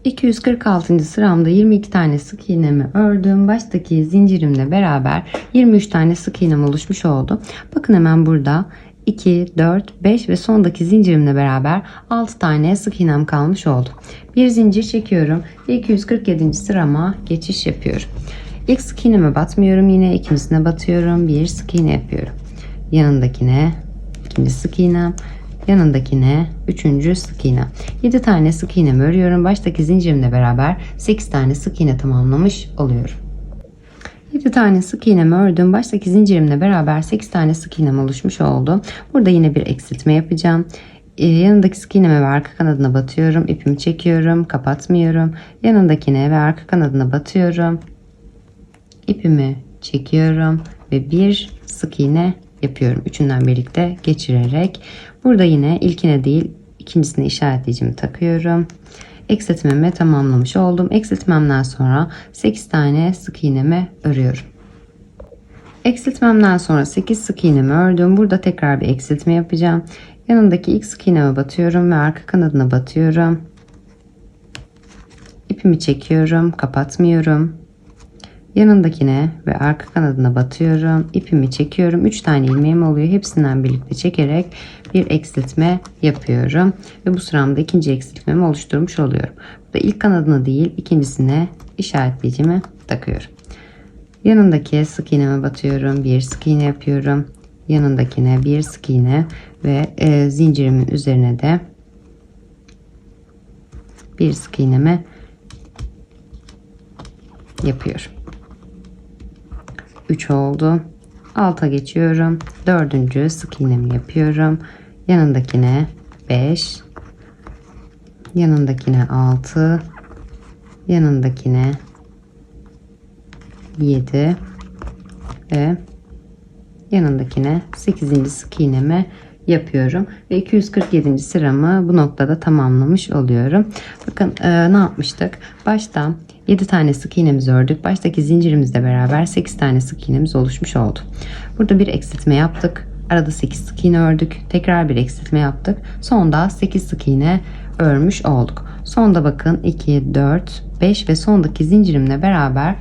246. sıramda 22 tane sık iğnemi ördüm. Baştaki zincirimle beraber 23 tane sık iğnem oluşmuş oldu. Bakın hemen burada 2, 4, 5 ve sondaki zincirimle beraber 6 tane sık iğnem kalmış oldu. Bir zincir çekiyorum ve 247. sırama geçiş yapıyorum. İlk sık iğneme batmıyorum, yine ikincisine batıyorum, bir sık iğne yapıyorum. Yanındakine ikinci sık iğnem, yanındakine üçüncü sık iğne. 7 tane sık iğnemi örüyorum. Baştaki zincirimle beraber 8 tane sık iğne tamamlamış oluyorum. 7 tane sık iğnemi ördüm. Baştaki zincirimle beraber 8 tane sık iğnem oluşmuş oldu. Burada yine bir eksiltme yapacağım. Yanındaki sık iğneme ve arka kanadına batıyorum. İpimi çekiyorum, kapatmıyorum. Yanındakine ve arka kanadına batıyorum. İpimi çekiyorum ve bir sık iğne yapıyorum. Üçünden birlikte geçirerek. Burada yine ilkine değil ikincisine işaretleyicimi takıyorum. Eksiltmemi tamamlamış oldum. Eksiltmemden sonra 8 tane sık iğnemi örüyorum. Eksiltmemden sonra 8 sık iğnemi ördüm. Burada tekrar bir eksiltme yapacağım. Yanındaki ilk sık iğneme batıyorum ve arka kanadına batıyorum. İpimi çekiyorum, kapatmıyorum. Yanındakine ve arka kanadına batıyorum. İpimi çekiyorum. 3 tane ilmeğim oluyor. Hepsinden birlikte çekerek bir eksiltme yapıyorum. Ve bu sıramda ikinci eksiltmemi oluşturmuş oluyorum. Burada ilk kanadına değil ikincisine işaretleyicimi takıyorum. Yanındaki sık iğneme batıyorum. Bir sık iğne yapıyorum. Yanındakine bir sık iğne ve zincirimin üzerine de bir sık iğnemi yapıyorum. 3 oldu. Alta geçiyorum. 4. sık iğnemi yapıyorum. Yanındakine 5, yanındakine 6, yanındakine 7 ve yanındakine 8. sık iğnemi yapıyorum ve 247. sıramı bu noktada tamamlamış oluyorum. Bakın ne yapmıştık? Başta 7 tane sık iğnemizi ördük. Baştaki zincirimizle beraber 8 tane sık iğnemiz oluşmuş oldu. Burada bir eksiltme yaptık. Arada 8 sık iğne ördük. Tekrar bir eksiltme yaptık. Sonda 8 sık iğne örmüş olduk. Sonda bakın 2, 4, 5 ve sondaki zincirimle beraber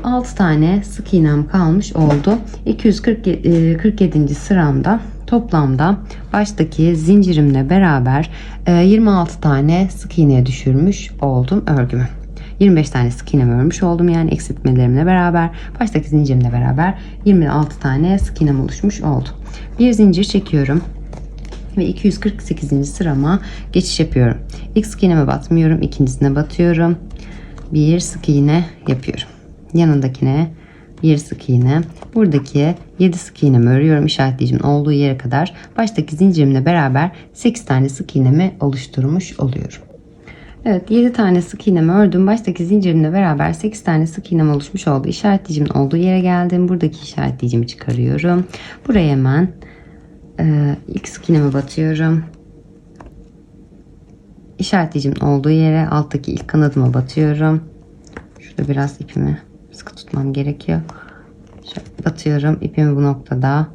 6 tane sık iğnem kalmış oldu. 247. sıramda toplamda baştaki zincirimle beraber 26 tane sık iğneye düşürmüş oldum örgümü. 25 tane sık iğne örmüş oldum. Yani eksiltmelerimle beraber baştaki zincirimle beraber 26 tane sık iğnem oluşmuş oldu. Bir zincir çekiyorum ve 248. sırama geçiş yapıyorum. İlk sık iğneme batmıyorum, ikincisine batıyorum. Bir sık iğne yapıyorum. Yanındakine bir sık iğne. Buradaki 7 sık iğnemi örüyorum işaretleyicimin olduğu yere kadar. Baştaki zincirimle beraber 8 tane sık iğnemi oluşturmuş oluyorum. Evet, 7 tane sık iğnemi ördüm. Baştaki zincirimle beraber 8 tane sık iğnem oluşmuş oldu. İşaretleyicimin olduğu yere geldim. Buradaki işaretleyicimi çıkarıyorum. Buraya hemen ilk sık iğnemi batıyorum. İşaretleyicimin olduğu yere alttaki ilk kanadıma batıyorum. Şurada biraz ipimi sıkı tutmam gerekiyor. Şöyle batıyorum. İpimi bu noktada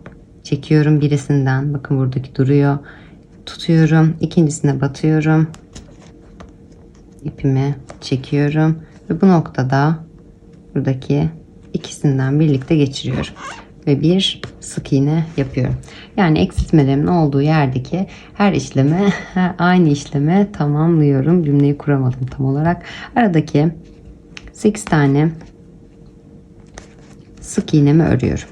çekiyorum birisinden. Bakın buradaki duruyor. Tutuyorum. İkincisine batıyorum. İpimi çekiyorum ve bu noktada buradaki ikisinden birlikte geçiriyorum ve bir sık iğne yapıyorum. Yani eksiltmelerimin olduğu yerdeki her işlemi aynı işlemi tamamlıyorum. Cümleyi kuramadım tam olarak. Aradaki 8 tane sık iğnemi örüyorum.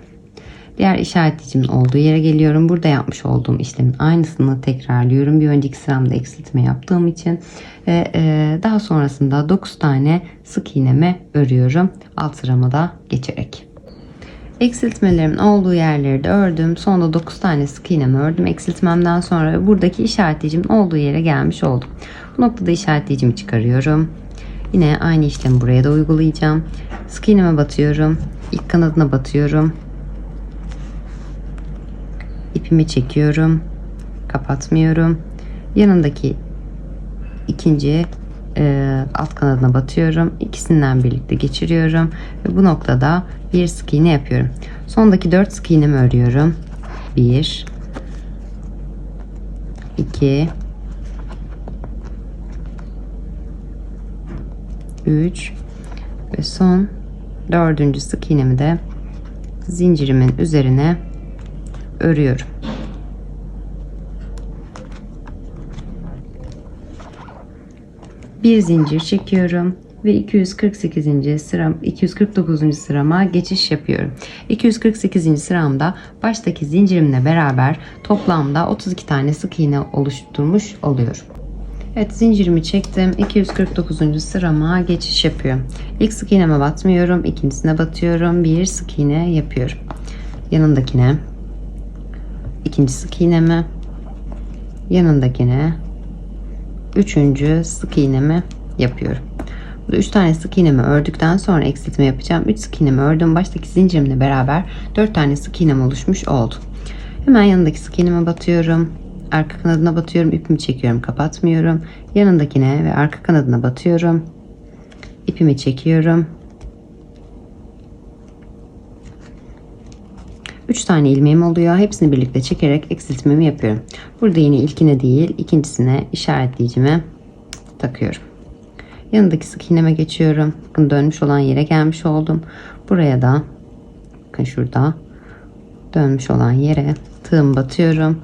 Diğer işaretleyicimin olduğu yere geliyorum. Burada yapmış olduğum işlemin aynısını tekrarlıyorum. Bir önceki sıramda eksiltme yaptığım için. Ve daha sonrasında 9 tane sık iğnemi örüyorum. Alt sırama da geçerek. Eksiltmelerimin olduğu yerleri de ördüm. Sonunda 9 tane sık iğnemi ördüm. Eksiltmemden sonra buradaki işaretleyicimin olduğu yere gelmiş oldum. Bu noktada işaretleyicimi çıkarıyorum. Yine aynı işlemi buraya da uygulayacağım. Sık iğneme batıyorum. İlk kanadına batıyorum. İpimi çekiyorum. Kapatmıyorum. Yanındaki ikinci alt kanadına batıyorum. İkisinden birlikte geçiriyorum. Ve bu noktada bir sık iğne yapıyorum. Sondaki 4 sık iğnemi örüyorum. 1 2 3 ve son dördüncü sık iğnemi de zincirimin üzerine örüyorum. Bir zincir çekiyorum ve 249. sırama geçiş yapıyorum. 248. sıramda baştaki zincirimle beraber toplamda 32 tane sık iğne oluşturmuş oluyorum. Evet, zincirimi çektim. 249. sırama geçiş yapıyorum. İlk sık iğneme batmıyorum. İkincisine batıyorum. Bir sık iğne yapıyorum. Yanındakine. İkinci sık iğnemi. Yanındakine. Üçüncü sık iğnemi yapıyorum. Burada 3 tane sık iğnemi ördükten sonra eksiltme yapacağım. 3 sık iğnemi ördüm. Baştaki zincirimle beraber 4 tane sık iğnem oluşmuş oldu. Hemen yanındaki sık iğneme batıyorum. Arka kanadına batıyorum. İpimi çekiyorum. Kapatmıyorum. Yanındakine ve arka kanadına batıyorum. İpimi çekiyorum. 3 tane ilmeğim oluyor. Hepsini birlikte çekerek eksiltmemi yapıyorum. Burada yine ilkine değil, ikincisine işaretleyicimi takıyorum. Yanındaki sık iğneme geçiyorum. Bakın dönmüş olan yere gelmiş oldum. Buraya da bakın şurada dönmüş olan yere tığımı batıyorum.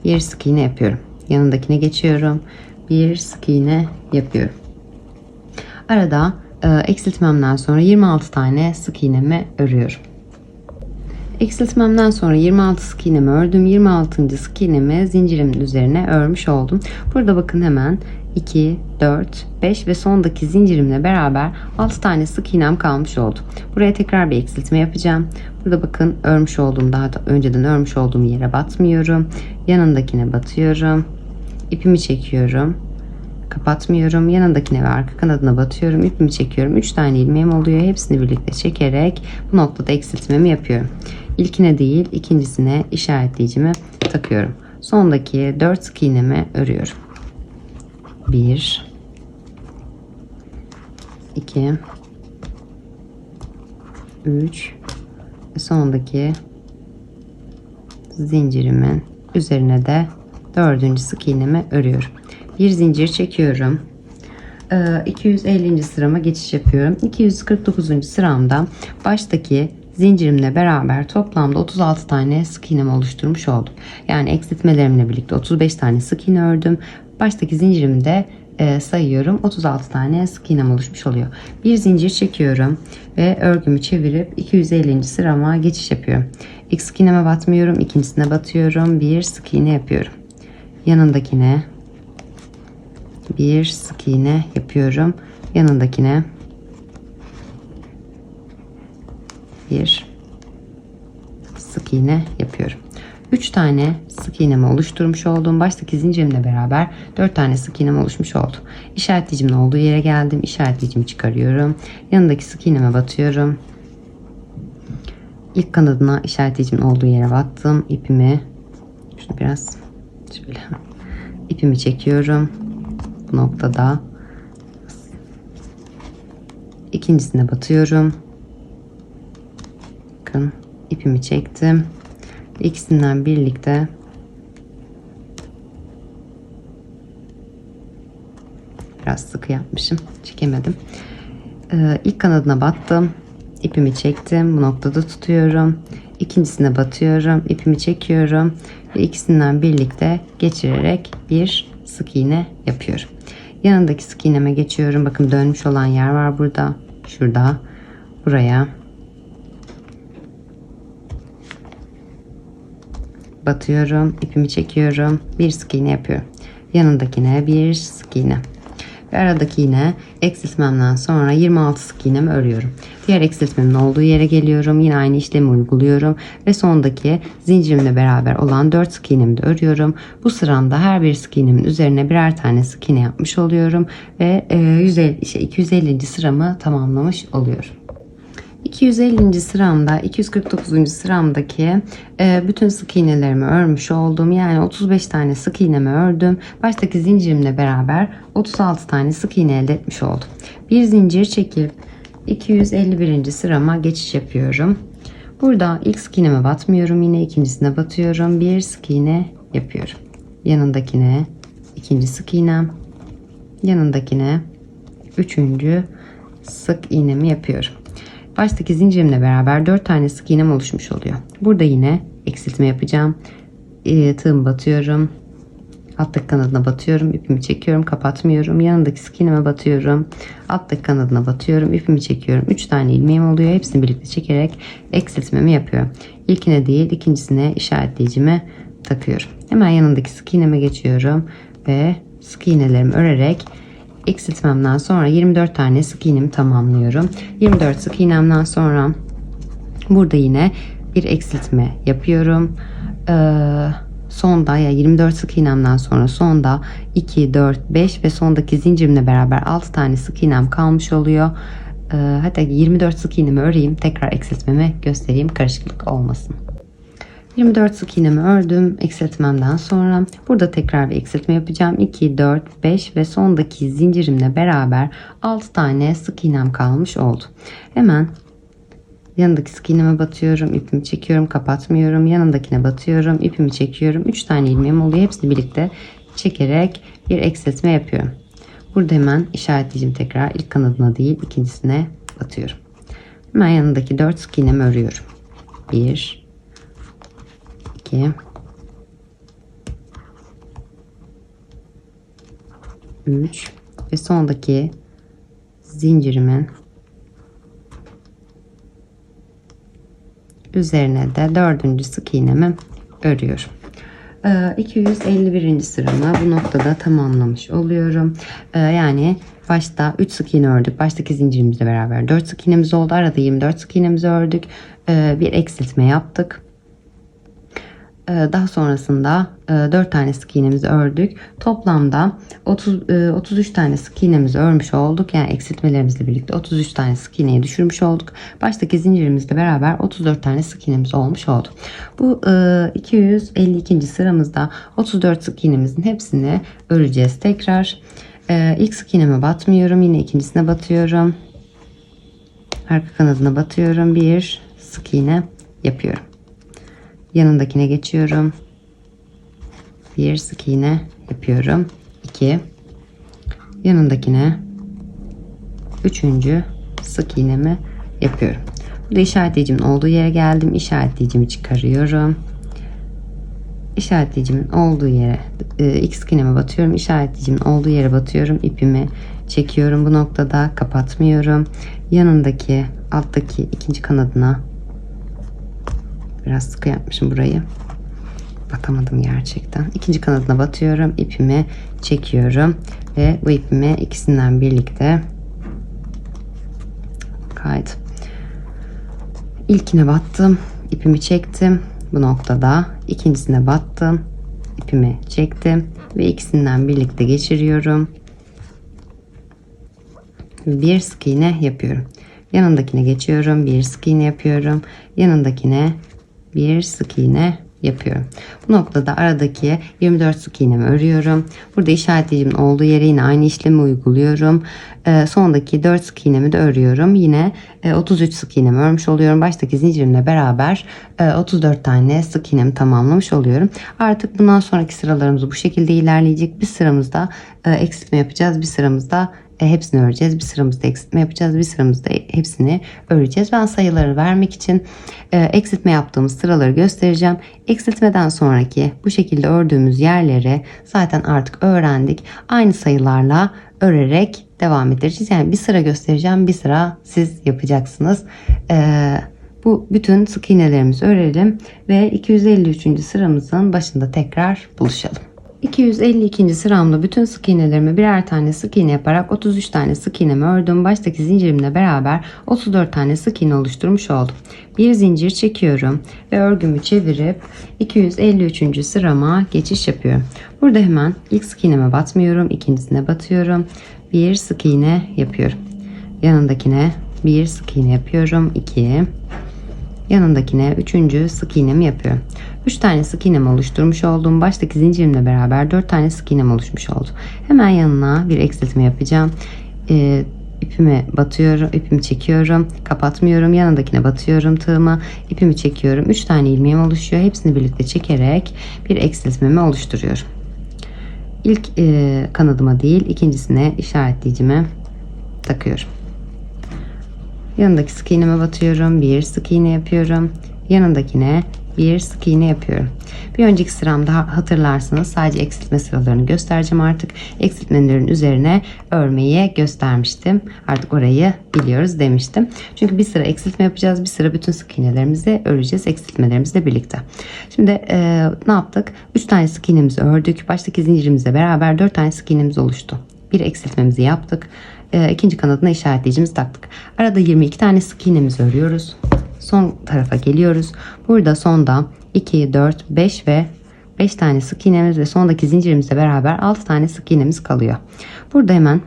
Bir sık iğne yapıyorum. Yanındakine geçiyorum. Bir sık iğne yapıyorum. Arada eksiltmemden sonra 26 tane sık iğnemi örüyorum. Eksiltmemden sonra 26 sık iğnemi ördüm. 26. sık iğnemi zincirimin üzerine örmüş oldum. Burada bakın hemen 2, 4, 5 ve sondaki zincirimle beraber 6 tane sık iğnem kalmış oldu. Buraya tekrar bir eksiltme yapacağım. Burada bakın örmüş olduğum, daha da önceden örmüş olduğum yere batmıyorum. Yanındakine batıyorum. İpimi çekiyorum. Kapatmıyorum. Yanındakine ve arka kanadına batıyorum. İpimi çekiyorum. 3 tane ilmeğim oluyor. Hepsini birlikte çekerek bu noktada eksiltmemi yapıyorum. İlkine değil, ikincisine işaretleyicimi takıyorum. Sondaki 4 sık iğnemi örüyorum. 1 2 3 ve sondaki zincirimin üzerine de 4. sık iğnemi örüyorum. Bir zincir çekiyorum. 250. sırama geçiş yapıyorum. 249. sıramda baştaki zincirimle beraber toplamda 36 tane sık iğnemi oluşturmuş oldum. Yani eksiltmelerimle birlikte 35 tane sık iğne ördüm. Baştaki zincirimde sayıyorum. 36 tane sık iğnem oluşmuş oluyor. Bir zincir çekiyorum ve örgümü çevirip 250. sırama geçiş yapıyorum. İlk sık iğneme batmıyorum. İkincisine batıyorum. Bir sık iğne yapıyorum. Yanındakine bir sık iğne yapıyorum. Yanındakine bir sık iğne yapıyorum. 3 tane sık iğnemi oluşturmuş oldum. Baştaki zincirimle beraber 4 tane sık iğnem oluşmuş oldu. İşaretleyicimin olduğu yere geldim. İşaretleyicimi çıkarıyorum. Yanındaki sık iğneme batıyorum. İlk kanadına işaretleyicimin olduğu yere battım. İpimi şunu biraz şöyle ipimi çekiyorum. Bu noktada ikincisine batıyorum. Bakın ipimi çektim. İkisinden birlikte biraz sıkı yapmışım. Çekemedim. İlk kanadına battım. İpimi çektim. Bu noktada tutuyorum. İkincisine batıyorum. İpimi çekiyorum. Ve ikisinden birlikte geçirerek bir sık iğne yapıyorum. Yanındaki sık iğneme geçiyorum. Bakın dönmüş olan yer var burada. Şurada. Buraya batıyorum. İpimi çekiyorum. Bir sık iğne yapıyorum. Yanındakine bir sık iğne. Ve aradaki yine eksiltmemden sonra 26 sık iğnemi örüyorum. Diğer eksiltmemin olduğu yere geliyorum. Yine aynı işlemi uyguluyorum. Ve sondaki zincirimle beraber olan 4 sık iğnemi de örüyorum. Bu sıramda her bir sık iğnemin üzerine birer tane sık iğne yapmış oluyorum. Ve 250. sıramı tamamlamış oluyorum. 250. sıramda 249. sıramdaki bütün sık iğnelerimi örmüş oldum. Yani 35 tane sık iğnemi ördüm. Baştaki zincirimle beraber 36 tane sık iğne elde etmiş oldum. Bir zincir çekip 251. sırama geçiş yapıyorum. Burada ilk sık iğneme batmıyorum. Yine ikincisine batıyorum. Bir sık iğne yapıyorum. Yanındakine ikinci sık iğnem. Yanındakine üçüncü sık iğnemi yapıyorum. Baştaki zincirimle beraber 4 tane sık iğnem oluşmuş oluyor. Burada yine eksiltme yapacağım. Tığımı batıyorum. Alttaki kanadına batıyorum. İpimi çekiyorum. Kapatmıyorum. Yanındaki sık iğneme batıyorum. Alttaki kanadına batıyorum. İpimi çekiyorum. 3 tane ilmeğim oluyor. Hepsini birlikte çekerek eksiltmemi yapıyorum. İlkine değil, ikincisine işaretleyicimi takıyorum. Hemen yanındaki sık iğneme geçiyorum ve sık iğnelerimi örerek eksiltmemden sonra 24 tane sık iğnemi tamamlıyorum. 24 sık iğnemden sonra burada yine bir eksiltme yapıyorum. Sonda ya 24 sık iğnemden sonra sonda 2, 4, 5 ve sondaki zincirimle beraber 6 tane sık iğnem kalmış oluyor. Hatta 24 sık iğnemi öreyim, tekrar eksiltmemi göstereyim, karışıklık olmasın. 24 sık iğnemi ördüm eksiltmemden sonra burada tekrar bir eksiltme yapacağım. 2, 4, 5 ve sondaki zincirimle beraber 6 tane sık iğnem kalmış oldu. Hemen yanındaki sık iğneme batıyorum, ipimi çekiyorum, kapatmıyorum. Yanındakine batıyorum, ipimi çekiyorum. 3 tane ilmeğim oluyor. Hepsini birlikte çekerek bir eksiltme yapıyorum. Burada hemen işaretleyeceğim, tekrar ilk kanadına değil ikincisine batıyorum. Hemen yanındaki 4 sık iğnemi örüyorum. 1, 2, 3 ve sondaki zincirimin üzerine de 4. sık iğnemi örüyorum. 251. sıramı bu noktada tamamlamış oluyorum. Yani başta 3 sık iğne ördük. Baştaki zincirimizle beraber 4 sık iğnemiz oldu. Arada 24 sık iğnemizi ördük. Bir eksiltme yaptık. Daha sonrasında 4 tane sık iğnemizi ördük. Toplamda 33 tane sık iğnemizi örmüş olduk. Yani eksiltmelerimizle birlikte 33 tane sık iğneyi düşürmüş olduk. Baştaki zincirimizle beraber 34 tane sık iğnemiz olmuş oldu. Bu 252. sıramızda 34 sık iğnemizin hepsini öreceğiz tekrar. İlk sık iğneme batmıyorum. Yine ikincisine batıyorum. Arka kanadına batıyorum. Bir sık iğne yapıyorum. Yanındakine geçiyorum. Bir sık iğne yapıyorum. 2. Yanındakine 3. sık iğnemi yapıyorum. Burada işaretleyicimin olduğu yere geldim. İşaretleyicimi çıkarıyorum. İşaretleyicimin olduğu yere ilk sık iğneme batıyorum. İşaretleyicimin olduğu yere batıyorum. İpimi çekiyorum bu noktada. Kapatmıyorum. Yanındaki alttaki ikinci kanadına, biraz sıkı yapmışım burayı. Batamadım gerçekten. İkinci kanadına batıyorum. İpimi çekiyorum. Ve bu ipimi ikisinden birlikte kaydı. İlkine battım. İpimi çektim. Bu noktada ikincisine battım. İpimi çektim. Ve ikisinden birlikte geçiriyorum. Bir sık iğne yapıyorum. Yanındakine geçiyorum. Bir sık iğne yapıyorum. Yanındakine bir sık iğne yapıyorum. Bu noktada aradaki 24 sık iğnemi örüyorum. Burada işaretleyicimin olduğu yere yine aynı işlemi uyguluyorum. Sondaki 4 sık iğnemi de örüyorum. Yine 33 sık iğnemi örmüş oluyorum. Baştaki zincirimle beraber 34 tane sık iğnemi tamamlamış oluyorum. Artık bundan sonraki sıralarımız bu şekilde ilerleyecek. Bir sıramızda eksiltme yapacağız. Bir sıramızda hepsini öreceğiz. Bir sıramızda eksiltme yapacağız. Bir sıramızda hepsini öreceğiz. Ben sayıları vermek için eksiltme yaptığımız sıraları göstereceğim. Eksiltmeden sonraki bu şekilde ördüğümüz yerleri zaten artık öğrendik. Aynı sayılarla örerek devam edeceğiz. Yani bir sıra göstereceğim. Bir sıra siz yapacaksınız. Bu bütün sık iğnelerimizi örelim ve 253. sıramızın başında tekrar buluşalım. 252. sıramda bütün sık iğnelerime birer tane sık iğne yaparak 33 tane sık iğnemi ördüm. Baştaki zincirimle beraber 34 tane sık iğne oluşturmuş oldum. Bir zincir çekiyorum ve örgümü çevirip 253. sırama geçiş yapıyorum. Burada hemen ilk sık iğneme batmıyorum. İkincisine batıyorum. Bir sık iğne yapıyorum. Yanındakine bir sık iğne yapıyorum. 2. Yanındakine 3. sık iğnemi yapıyorum. 3 tane sık iğnemi oluşturmuş olduğum baştaki zincirimle beraber 4 tane sık iğnem oluşmuş oldu. Hemen yanına bir eksiltme yapacağım. İpimi batıyorum, ipimi çekiyorum, kapatmıyorum. Yanındakine batıyorum tığıma, ipimi çekiyorum. 3 tane ilmeğim oluşuyor. Hepsini birlikte çekerek bir eksiltmemi oluşturuyorum. İlk kanadıma değil, ikincisine işaretleyicimi takıyorum. Yanındaki sık iğneme batıyorum. Bir sık iğne yapıyorum. Yanındakine bir sık iğne yapıyorum. Bir önceki sıramda hatırlarsınız sadece eksiltme sıralarını göstereceğim artık. Eksiltmelerin üzerine örmeyi göstermiştim. Artık orayı biliyoruz demiştim. Çünkü bir sıra eksiltme yapacağız. Bir sıra bütün sık iğnelerimizi öreceğiz eksiltmelerimizle birlikte. Şimdi ne yaptık? 3 tane sık iğnemizi ördük. Baştaki zincirimizle beraber 4 tane sık iğnemiz oluştu. Bir eksiltmemizi yaptık. İkinci kanadına işaretleyicimizi taktık. Arada 22 tane sık iğnemizi örüyoruz. Son tarafa geliyoruz. Burada sonda 2, 4, 5 ve 5 tane sık iğnemiz ve sondaki zincirimizle beraber 6 tane sık iğnemiz kalıyor. Burada hemen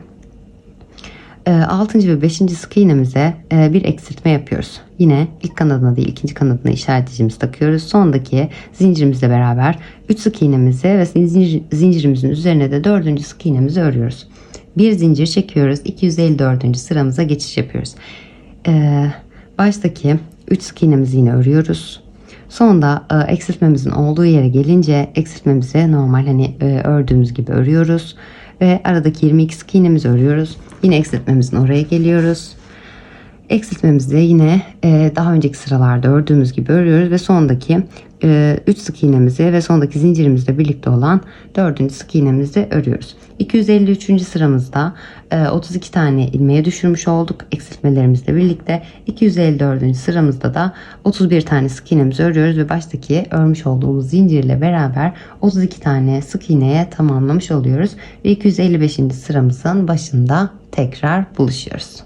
6. ve 5. sık iğnemize bir eksiltme yapıyoruz. Yine ilk kanadına değil ikinci kanadına işaretleyicimizi takıyoruz. Sondaki zincirimizle beraber 3 sık iğnemizi ve zincirimizin üzerine de 4. sık iğnemizi örüyoruz. Bir zincir çekiyoruz. 254. sıramıza geçiş yapıyoruz. Baştaki 3 sık iğnemizi yine örüyoruz. Sonda eksiltmemizin olduğu yere gelince eksiltmemizi normal ördüğümüz gibi örüyoruz. Ve aradaki 22 sık iğnemizi örüyoruz. Yine eksiltmemizin oraya geliyoruz. Eksiltmemizi yine daha önceki sıralarda ördüğümüz gibi örüyoruz ve sondaki 3 sık iğnemizi ve sondaki zincirimizle birlikte olan 4. sık iğnemizi örüyoruz. 253. sıramızda 32 tane ilmeğe düşürmüş olduk eksiltmelerimizle birlikte. 254. sıramızda da 31 tane sık iğnemizi örüyoruz ve baştaki örmüş olduğumuz zincirle beraber 32 tane sık iğneye tamamlamış oluyoruz ve 255. sıramızın başında tekrar buluşuyoruz.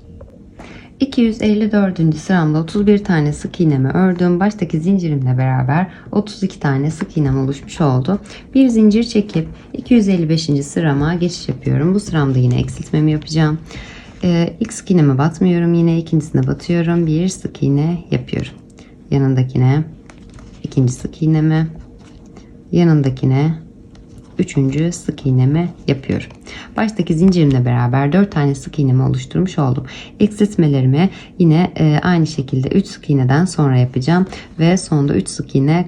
254. sıramda 31 tane sık iğnemi ördüm. Baştaki zincirimle beraber 32 tane sık iğnem oluşmuş oldu. Bir zincir çekip 255. sırama geçiş yapıyorum. Bu sıramda yine eksiltmemi yapacağım. İlk sık iğneme batmıyorum. Yine ikincisine batıyorum. Bir sık iğne yapıyorum. Yanındakine ikinci sık iğnemi, yanındakine 3. sık iğnemi yapıyorum. Baştaki zincirimle beraber 4 tane sık iğnemi oluşturmuş oldum. Eksiltmelerimi yine aynı şekilde 3 sık iğneden sonra yapacağım ve sonda 3 sık iğne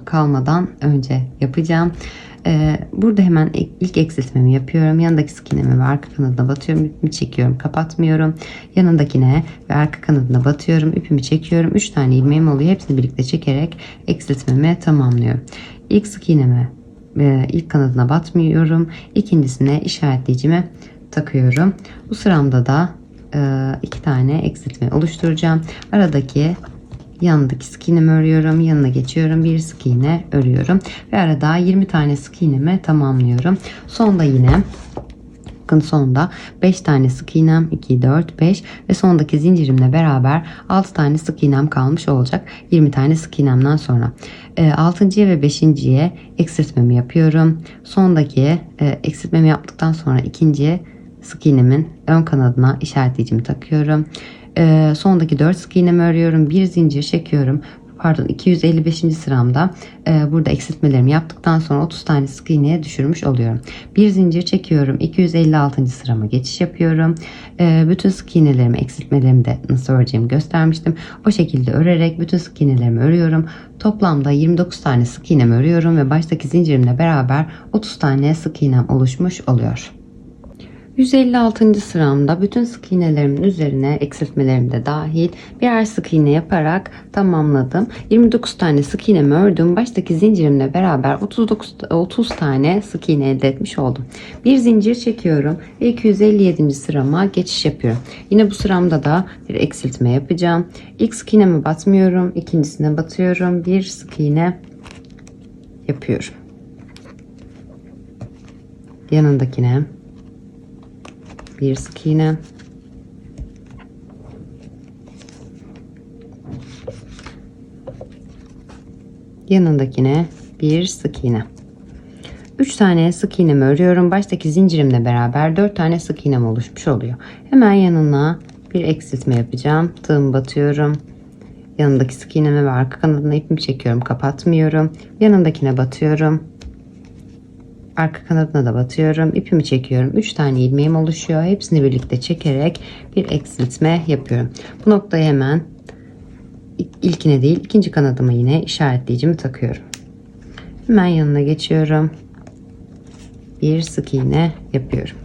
kalmadan önce yapacağım. Burada hemen ilk eksiltmemi yapıyorum. Yanındaki sık iğnemi ve arka kanadına batıyorum. İpimi çekiyorum, kapatmıyorum. Yanındakine ve arka kanadına batıyorum. İpimi çekiyorum. 3 tane ilmeğim oluyor. Hepsini birlikte çekerek eksiltmemi tamamlıyorum. İlk sık iğnemi ilk kanadına batmıyorum. İkincisine işaretleyicimi takıyorum. Bu sıramda da 2 tane eksiltme oluşturacağım. Yanındaki sık iğnemi örüyorum. Yanına geçiyorum. Bir sık iğne örüyorum. Ve arada 20 tane sık iğnemi tamamlıyorum. Sonda yine sonda 5 tane sık iğnem 2, 4, 5 ve sondaki zincirimle beraber 6 tane sık iğnem kalmış olacak 20 tane sık iğnemden sonra 6. ve 5.'ye eksiltmemi yapıyorum. Sondaki eksiltmemi yaptıktan sonra 2. sık iğnemin ön kanadına işaretleyicimi takıyorum. Sondaki 4 sık iğnemi örüyorum. Bir zincir çekiyorum. 255. sıramda burada eksiltmelerimi yaptıktan sonra 30 tane sık iğneye düşürmüş oluyorum. Bir zincir çekiyorum. 256. sırama geçiş yapıyorum. Bütün sık iğnelerimi, eksiltmelerimi de nasıl öreceğimi göstermiştim. O şekilde örerek bütün sık iğnelerimi örüyorum. Toplamda 29 tane sık iğnemi örüyorum ve baştaki zincirimle beraber 30 tane sık iğnem oluşmuş oluyor. 156. sıramda bütün sık iğnelerimin üzerine eksiltmelerim de dahil birer sık iğne yaparak tamamladım. 29 tane sık iğnemi ördüm. Baştaki zincirimle beraber 30 tane sık iğne elde etmiş oldum. Bir zincir çekiyorum ve 257. sırama geçiş yapıyorum. Yine bu sıramda da bir eksiltme yapacağım. İlk sık iğneme batmıyorum. İkincisine batıyorum. Bir sık iğne yapıyorum. Yanındakine bir sık iğne, yanındakine bir sık iğne. 3 tane sık iğnemi örüyorum. Baştaki zincirimle beraber 4 tane sık iğnem oluşmuş oluyor. Hemen yanına bir eksiltme yapacağım. Tığımı batıyorum. Yanındaki sık iğneme ve arka kanadına ipimi çekiyorum, kapatmıyorum. Yanındakine batıyorum. Arka kanadına da batıyorum. İpimi çekiyorum. 3 tane ilmeğim oluşuyor. Hepsini birlikte çekerek bir eksiltme yapıyorum. Bu noktaya hemen ilkine değil ikinci kanadıma yine işaretleyicimi takıyorum. Hemen yanına geçiyorum. Bir sık iğne yapıyorum.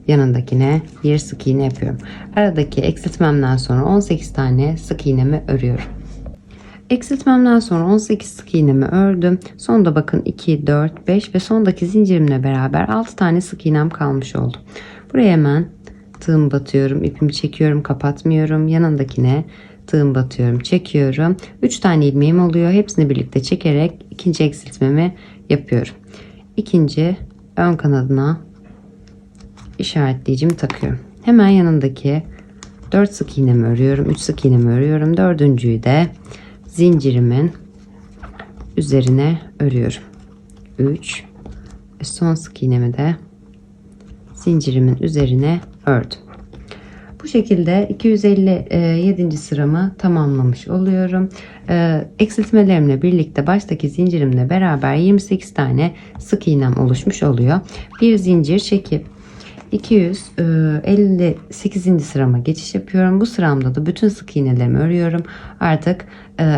yanındakine bir sık iğne yapıyorum. Aradaki eksiltmemden sonra 18 tane sık iğnemi örüyorum. Eksiltmemden sonra 18 sık iğnemi ördüm. Sonda bakın 2, 4, 5 ve sondaki zincirimle beraber 6 tane sık iğnem kalmış oldu. Buraya hemen tığım batıyorum, ipimi çekiyorum, kapatmıyorum. Yanındakine tığım batıyorum, çekiyorum. 3 tane ilmeğim oluyor. Hepsini birlikte çekerek ikinci eksiltmemi yapıyorum. İkinci ön kanadına işaretleyicimi takıyorum. Hemen yanındaki 4 sık iğnemi örüyorum. 3 sık iğnemi örüyorum. Dördüncüyü de zincirimin üzerine örüyorum. 3 ve son sık iğnemi de zincirimin üzerine ördüm. Bu şekilde 257. sıramı tamamlamış oluyorum. Eksiltmelerimle birlikte baştaki zincirimle beraber 28 tane sık iğnem oluşmuş oluyor. Bir zincir çekip 258. sırama geçiş yapıyorum. Bu sıramda da bütün sık iğnelerimi örüyorum. Artık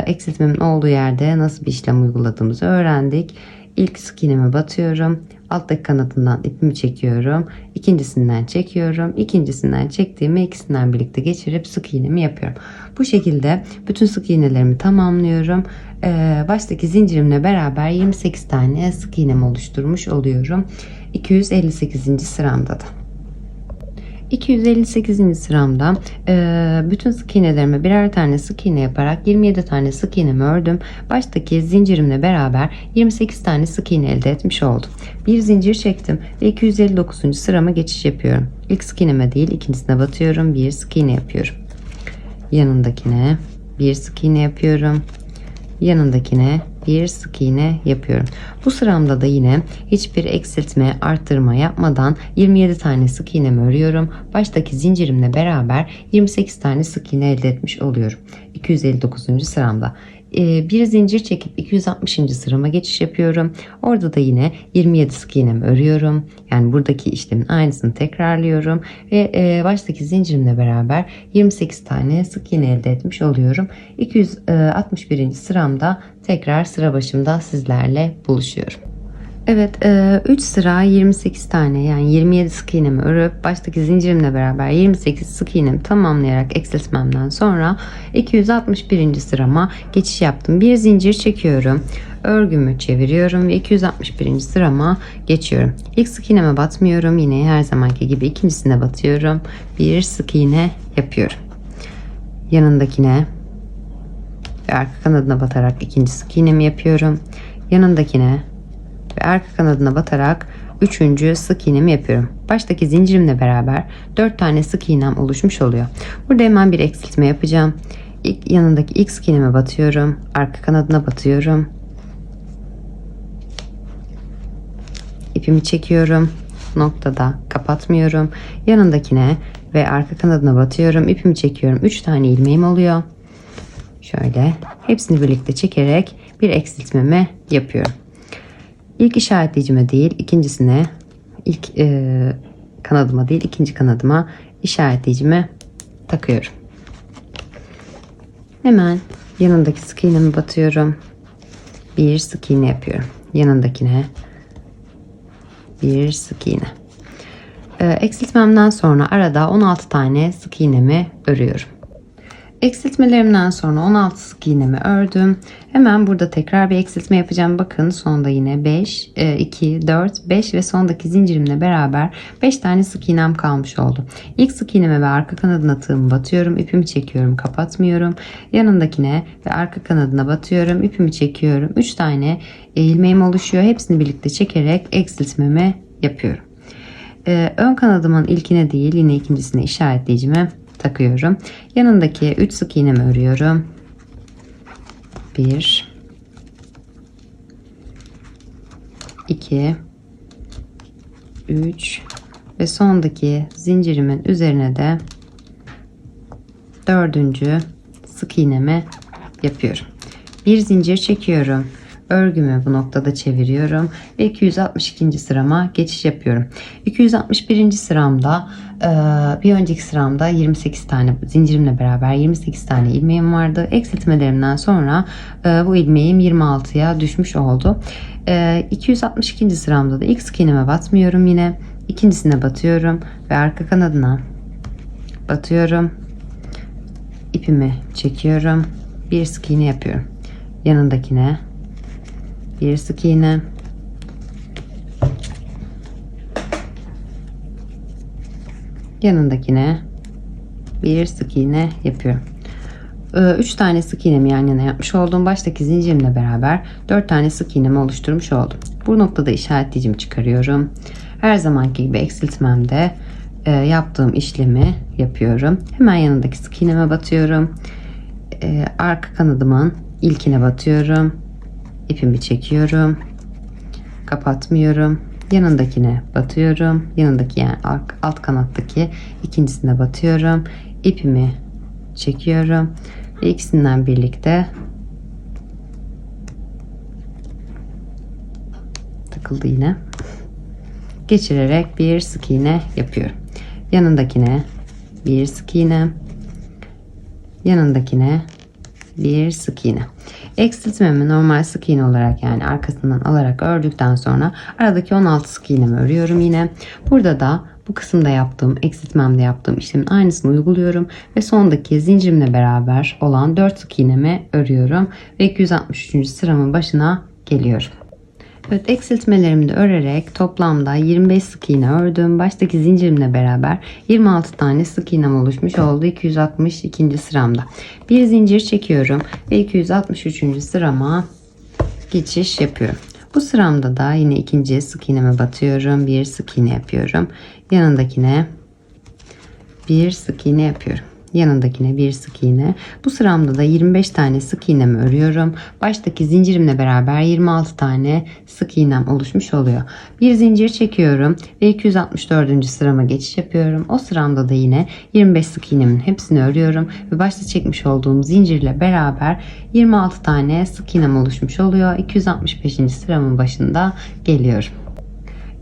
eksiltmemin olduğu yerde nasıl bir işlem uyguladığımızı öğrendik. İlk sık iğneme batıyorum. Alttaki kanadından ipimi çekiyorum. İkincisinden çekiyorum. İkincisinden çektiğimi ikisinden birlikte geçirip sık iğnemi yapıyorum. Bu şekilde bütün sık iğnelerimi tamamlıyorum. Baştaki zincirimle beraber 28 tane sık iğnemi oluşturmuş oluyorum. 258. sıramda da. 258. sıramda bütün sık iğnelerime birer tane sık iğne yaparak 27 tane sık iğnemi ördüm. Baştaki zincirimle beraber 28 tane sık iğne elde etmiş oldum. Bir zincir çektim ve 259. sırama geçiş yapıyorum. İlk sık iğneme değil ikincisine batıyorum. Bir sık iğne yapıyorum. Yanındakine bir sık iğne yapıyorum. Yanındakine bir sık iğne yapıyorum. Bu sıramda da yine hiçbir eksiltme, arttırma yapmadan 27 tane sık iğnemi örüyorum. Baştaki zincirimle beraber 28 tane sık iğne elde etmiş oluyorum. 259. sıramda. Bir zincir çekip 260. sırama geçiş yapıyorum. Orada da yine 27 sık iğnemi örüyorum. Yani buradaki işlemin aynısını tekrarlıyorum. Ve baştaki zincirimle beraber 28 tane sık iğne elde etmiş oluyorum. 261. sıramda tekrar sıra başımda sizlerle buluşuyorum. Evet, 3 sıra 28 tane yani 27 sık iğnemi örüp baştaki zincirimle beraber 28 sık iğnemi tamamlayarak eksiltmemden sonra 261. sırama geçiş yaptım. Bir zincir çekiyorum. Örgümü çeviriyorum ve 261. sırama geçiyorum. İlk sık iğneme batmıyorum. Yine her zamanki gibi ikincisine batıyorum. Bir sık iğne yapıyorum. Yanındakine ve arka kanadına batarak ikinci sık iğnemi yapıyorum. Yanındakine ve arka kanadına batarak 3. sık iğnemi yapıyorum. Baştaki zincirimle beraber 4 tane sık iğnem oluşmuş oluyor. Burada hemen bir eksiltme yapacağım. Yanındaki ilk sık iğneme batıyorum. Arka kanadına batıyorum. İpimi çekiyorum. Noktada kapatmıyorum. Yanındakine ve arka kanadına batıyorum. İpimi çekiyorum. 3 tane ilmeğim oluyor. Şöyle hepsini birlikte çekerek bir eksiltmemi yapıyorum. İlk işaretleyicime değil ikincisine, ilk kanadıma değil ikinci kanadıma işaretleyicime takıyorum. Hemen yanındaki sık iğnemi batıyorum. Bir sık iğne yapıyorum. Yanındakine bir sık iğne. Eksiltmemden sonra arada 16 tane sık iğnemi örüyorum. Eksiltmelerimden sonra 16 sık iğnemi ördüm. Hemen burada tekrar bir eksiltme yapacağım. Bakın sonda yine 5, 2, 4, 5 ve sondaki zincirimle beraber 5 tane sık iğnem kalmış oldu. İlk sık iğneme ve arka kanadına tığımı batıyorum. İpimi çekiyorum, kapatmıyorum. Yanındakine ve arka kanadına batıyorum. İpimi çekiyorum. 3 tane ilmeğim oluşuyor. Hepsini birlikte çekerek eksiltmemi yapıyorum. Ön kanadımın ilkine değil yine ikincisine işaretleyicime takıyorum. Yanındaki 3 sık iğnemi örüyorum. 1 2 3 ve sondaki zincirimin üzerine de 4. sık iğnemi yapıyorum. Bir zincir çekiyorum. Örgümü bu noktada çeviriyorum ve 262. sırama geçiş yapıyorum. 261. sıramda bir önceki sıramda 28 tane zincirimle beraber 28 tane ilmeğim vardı. Eksiltmelerimden sonra bu ilmeğim 26'ya düşmüş oldu. 262. sıramda da ilk sık iğneme batmıyorum yine. ikincisine batıyorum ve arka kanadına batıyorum. İpimi çekiyorum. Bir sık iğne yapıyorum. Yanındakine bir sık iğne. Yanındakine bir sık iğne yapıyorum. 3 tane sık iğnemi yan yana yapmış oldum. Baştaki zincirimle beraber 4 tane sık iğnemi oluşturmuş oldum. Bu noktada işaretleyicimi çıkarıyorum. Her zamanki gibi eksiltmemde yaptığım işlemi yapıyorum. Hemen yanındaki sık iğneme batıyorum. Arka kanadımın ilkine batıyorum. İpimi çekiyorum. Kapatmıyorum. Yanındakine batıyorum. Yanındaki yani alt kanattaki ikincisine batıyorum. İpimi çekiyorum. Ve ikisinden birlikte takıldı yine. Geçirerek bir sık iğne yapıyorum. Yanındakine bir sık iğne. Yanındakine bir sık iğne. Eksiltmemi normal sık iğne olarak yani arkasından alarak ördükten sonra aradaki 16 sık iğnemi örüyorum yine. Burada da bu kısımda yaptığım, eksiltmemde yaptığım işlemin aynısını uyguluyorum ve sondaki zincirimle beraber olan 4 sık iğnemi örüyorum ve 263. sıramın başına geliyorum. Evet, eksiltmelerimi de örerek toplamda 25 sık iğne ördüm. Baştaki zincirimle beraber 26 tane sık iğnem oluşmuş oldu 262. sıramda. Bir zincir çekiyorum ve 263. sırama geçiş yapıyorum. Bu sıramda da yine ikinci sık iğneme batıyorum. Bir sık iğne yapıyorum. Yanındakine bir sık iğne yapıyorum. Yanındakine bir sık iğne. Bu sıramda da 25 tane sık iğnemi örüyorum. Baştaki zincirimle beraber 26 tane sık iğnem oluşmuş oluyor. Bir zincir çekiyorum ve 264. sırama geçiş yapıyorum. O sıramda da yine 25 sık iğnemin hepsini örüyorum ve başta çekmiş olduğum zincirle beraber 26 tane sık iğnem oluşmuş oluyor. 265. sıramın başında geliyorum.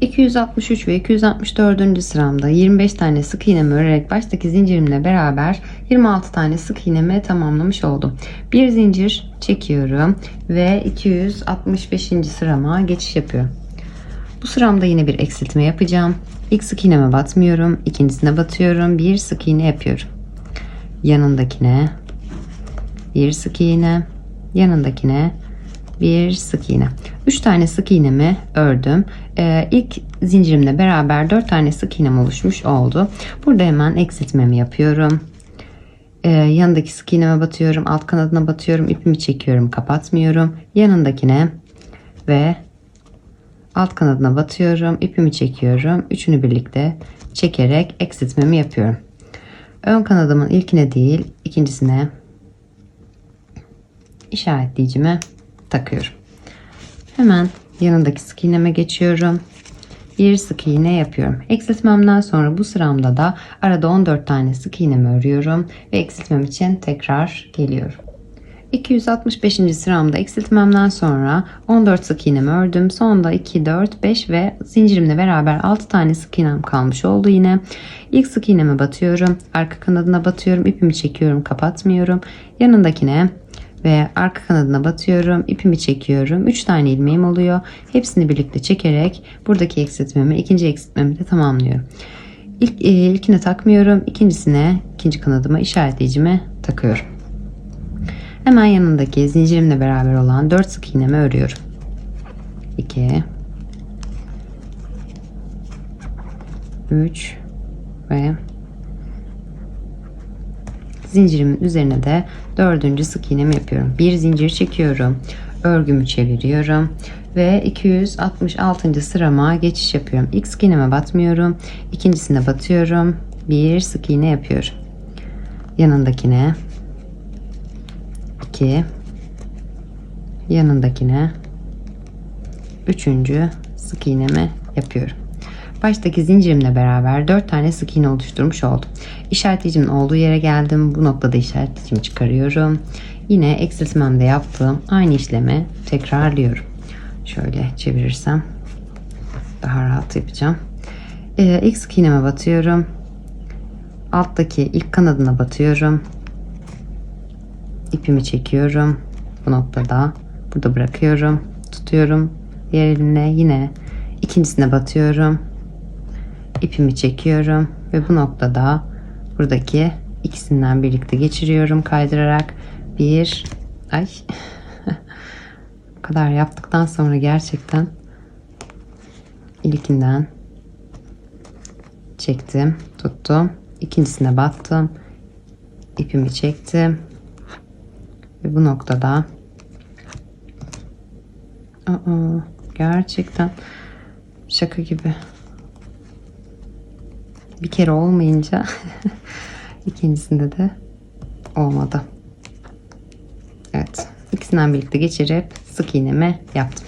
263 ve 264. sıramda 25 tane sık iğnemi örerek baştaki zincirimle beraber 26 tane sık iğnemi tamamlamış oldum. Bir zincir çekiyorum ve 265. sırama geçiş yapıyorum. Bu sıramda yine bir eksiltme yapacağım. İlk sık iğneme batmıyorum. İkincisine batıyorum. Bir sık iğne yapıyorum. Yanındakine bir sık iğne. Yanındakine bir sık iğne. 3 tane sık iğnemi ördüm. İlk zincirimle beraber 4 tane sık iğnem oluşmuş oldu. Burada hemen eksiltmemi yapıyorum. Yanındaki sık iğneme batıyorum. Alt kanadına batıyorum. İpimi çekiyorum. Kapatmıyorum. Yanındakine ve alt kanadına batıyorum. İpimi çekiyorum. Üçünü birlikte çekerek eksiltmemi yapıyorum. Ön kanadımın ilkine değil ikincisine işaretleyicimi takıyorum. Hemen yanındaki sık iğneme geçiyorum. Bir sık iğne yapıyorum. Eksiltmemden sonra bu sıramda da arada 14 tane sık iğnemi örüyorum ve eksiltmem için tekrar geliyorum. 265. sıramda eksiltmemden sonra 14 sık iğnemi ördüm. Sonda 2, 4, 5 ve zincirimle beraber 6 tane sık iğnem kalmış oldu yine. İlk sık iğneme batıyorum. Arka kanadına batıyorum. İpimi çekiyorum. Kapatmıyorum. Yanındakine ve arka kanadına batıyorum. İpimi çekiyorum. 3 tane ilmeğim oluyor. Hepsini birlikte çekerek buradaki eksiltmemi, ikinci eksiltmemi de tamamlıyorum. İlkine takmıyorum. İkinci kanadıma işaretleyicimi takıyorum. Hemen yanındaki zincirimle beraber olan 4 sık iğnemi örüyorum. 2 3 ve zincirimin üzerine de 4. sık iğnemi yapıyorum. Bir zincir çekiyorum. Örgümü çeviriyorum ve 266. sırama geçiş yapıyorum. İlk sık iğneme batmıyorum. İkincisine batıyorum. Bir sık iğne yapıyorum. Yanındakine 2, yanındakine 3. sık iğnemi yapıyorum. Baştaki zincirimle beraber 4 tane sık iğne oluşturmuş oldum. İşaretleyicimin olduğu yere geldim. Bu noktada işaretleyicimi çıkarıyorum. Yine eksiltmemde yaptığım aynı işlemi tekrarlıyorum. Şöyle çevirirsem daha rahat yapacağım. İlk sık iğneme batıyorum. Alttaki ilk kanadına batıyorum. İpimi çekiyorum. Bu noktada burada bırakıyorum. Tutuyorum. Diğer elimle yine ikincisine batıyorum. ipimi çekiyorum ve bu noktada buradaki ikisinden birlikte geçiriyorum kaydırarak. Bir, ay bu kadar yaptıktan sonra gerçekten ilkinden çektim, tuttum, ikincisine battım, ipimi çektim ve bu noktada gerçekten şaka gibi bir kere olmayınca ikincisinde de olmadı. Evet, ikisinden birlikte geçirip sık iğnemi yaptım.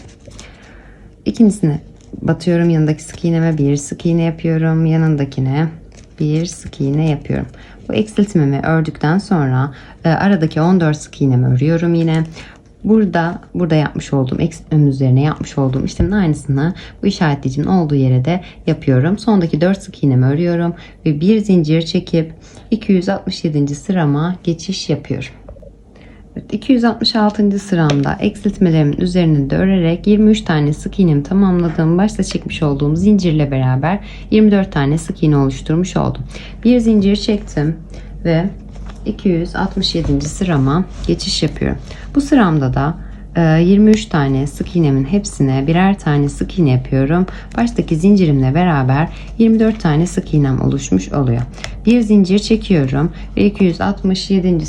İkincisine batıyorum, yanındaki sık iğneme bir sık iğne yapıyorum, yanındakine bir sık iğne yapıyorum. Bu eksiltmemi ördükten sonra aradaki 14 sık iğnemi örüyorum yine. Burada yapmış olduğum eksiltmemin üzerine yapmış olduğum işlemin aynısını bu işaretleyicinin olduğu yere de yapıyorum. Sondaki 4 sık iğnemi örüyorum ve bir zincir çekip 267. sırama geçiş yapıyorum. 266. sıramda eksiltmelerimin üzerine de örerek 23 tane sık iğnemi tamamladım. Başta çekmiş olduğum zincirle beraber 24 tane sık iğne oluşturmuş oldum. Bir zincir çektim ve 267. sırama geçiş yapıyorum. Bu sıramda da 23 tane sık iğnemin hepsine birer tane sık iğne yapıyorum. Baştaki zincirimle beraber 24 tane sık iğnem oluşmuş oluyor. Bir zincir çekiyorum ve 268.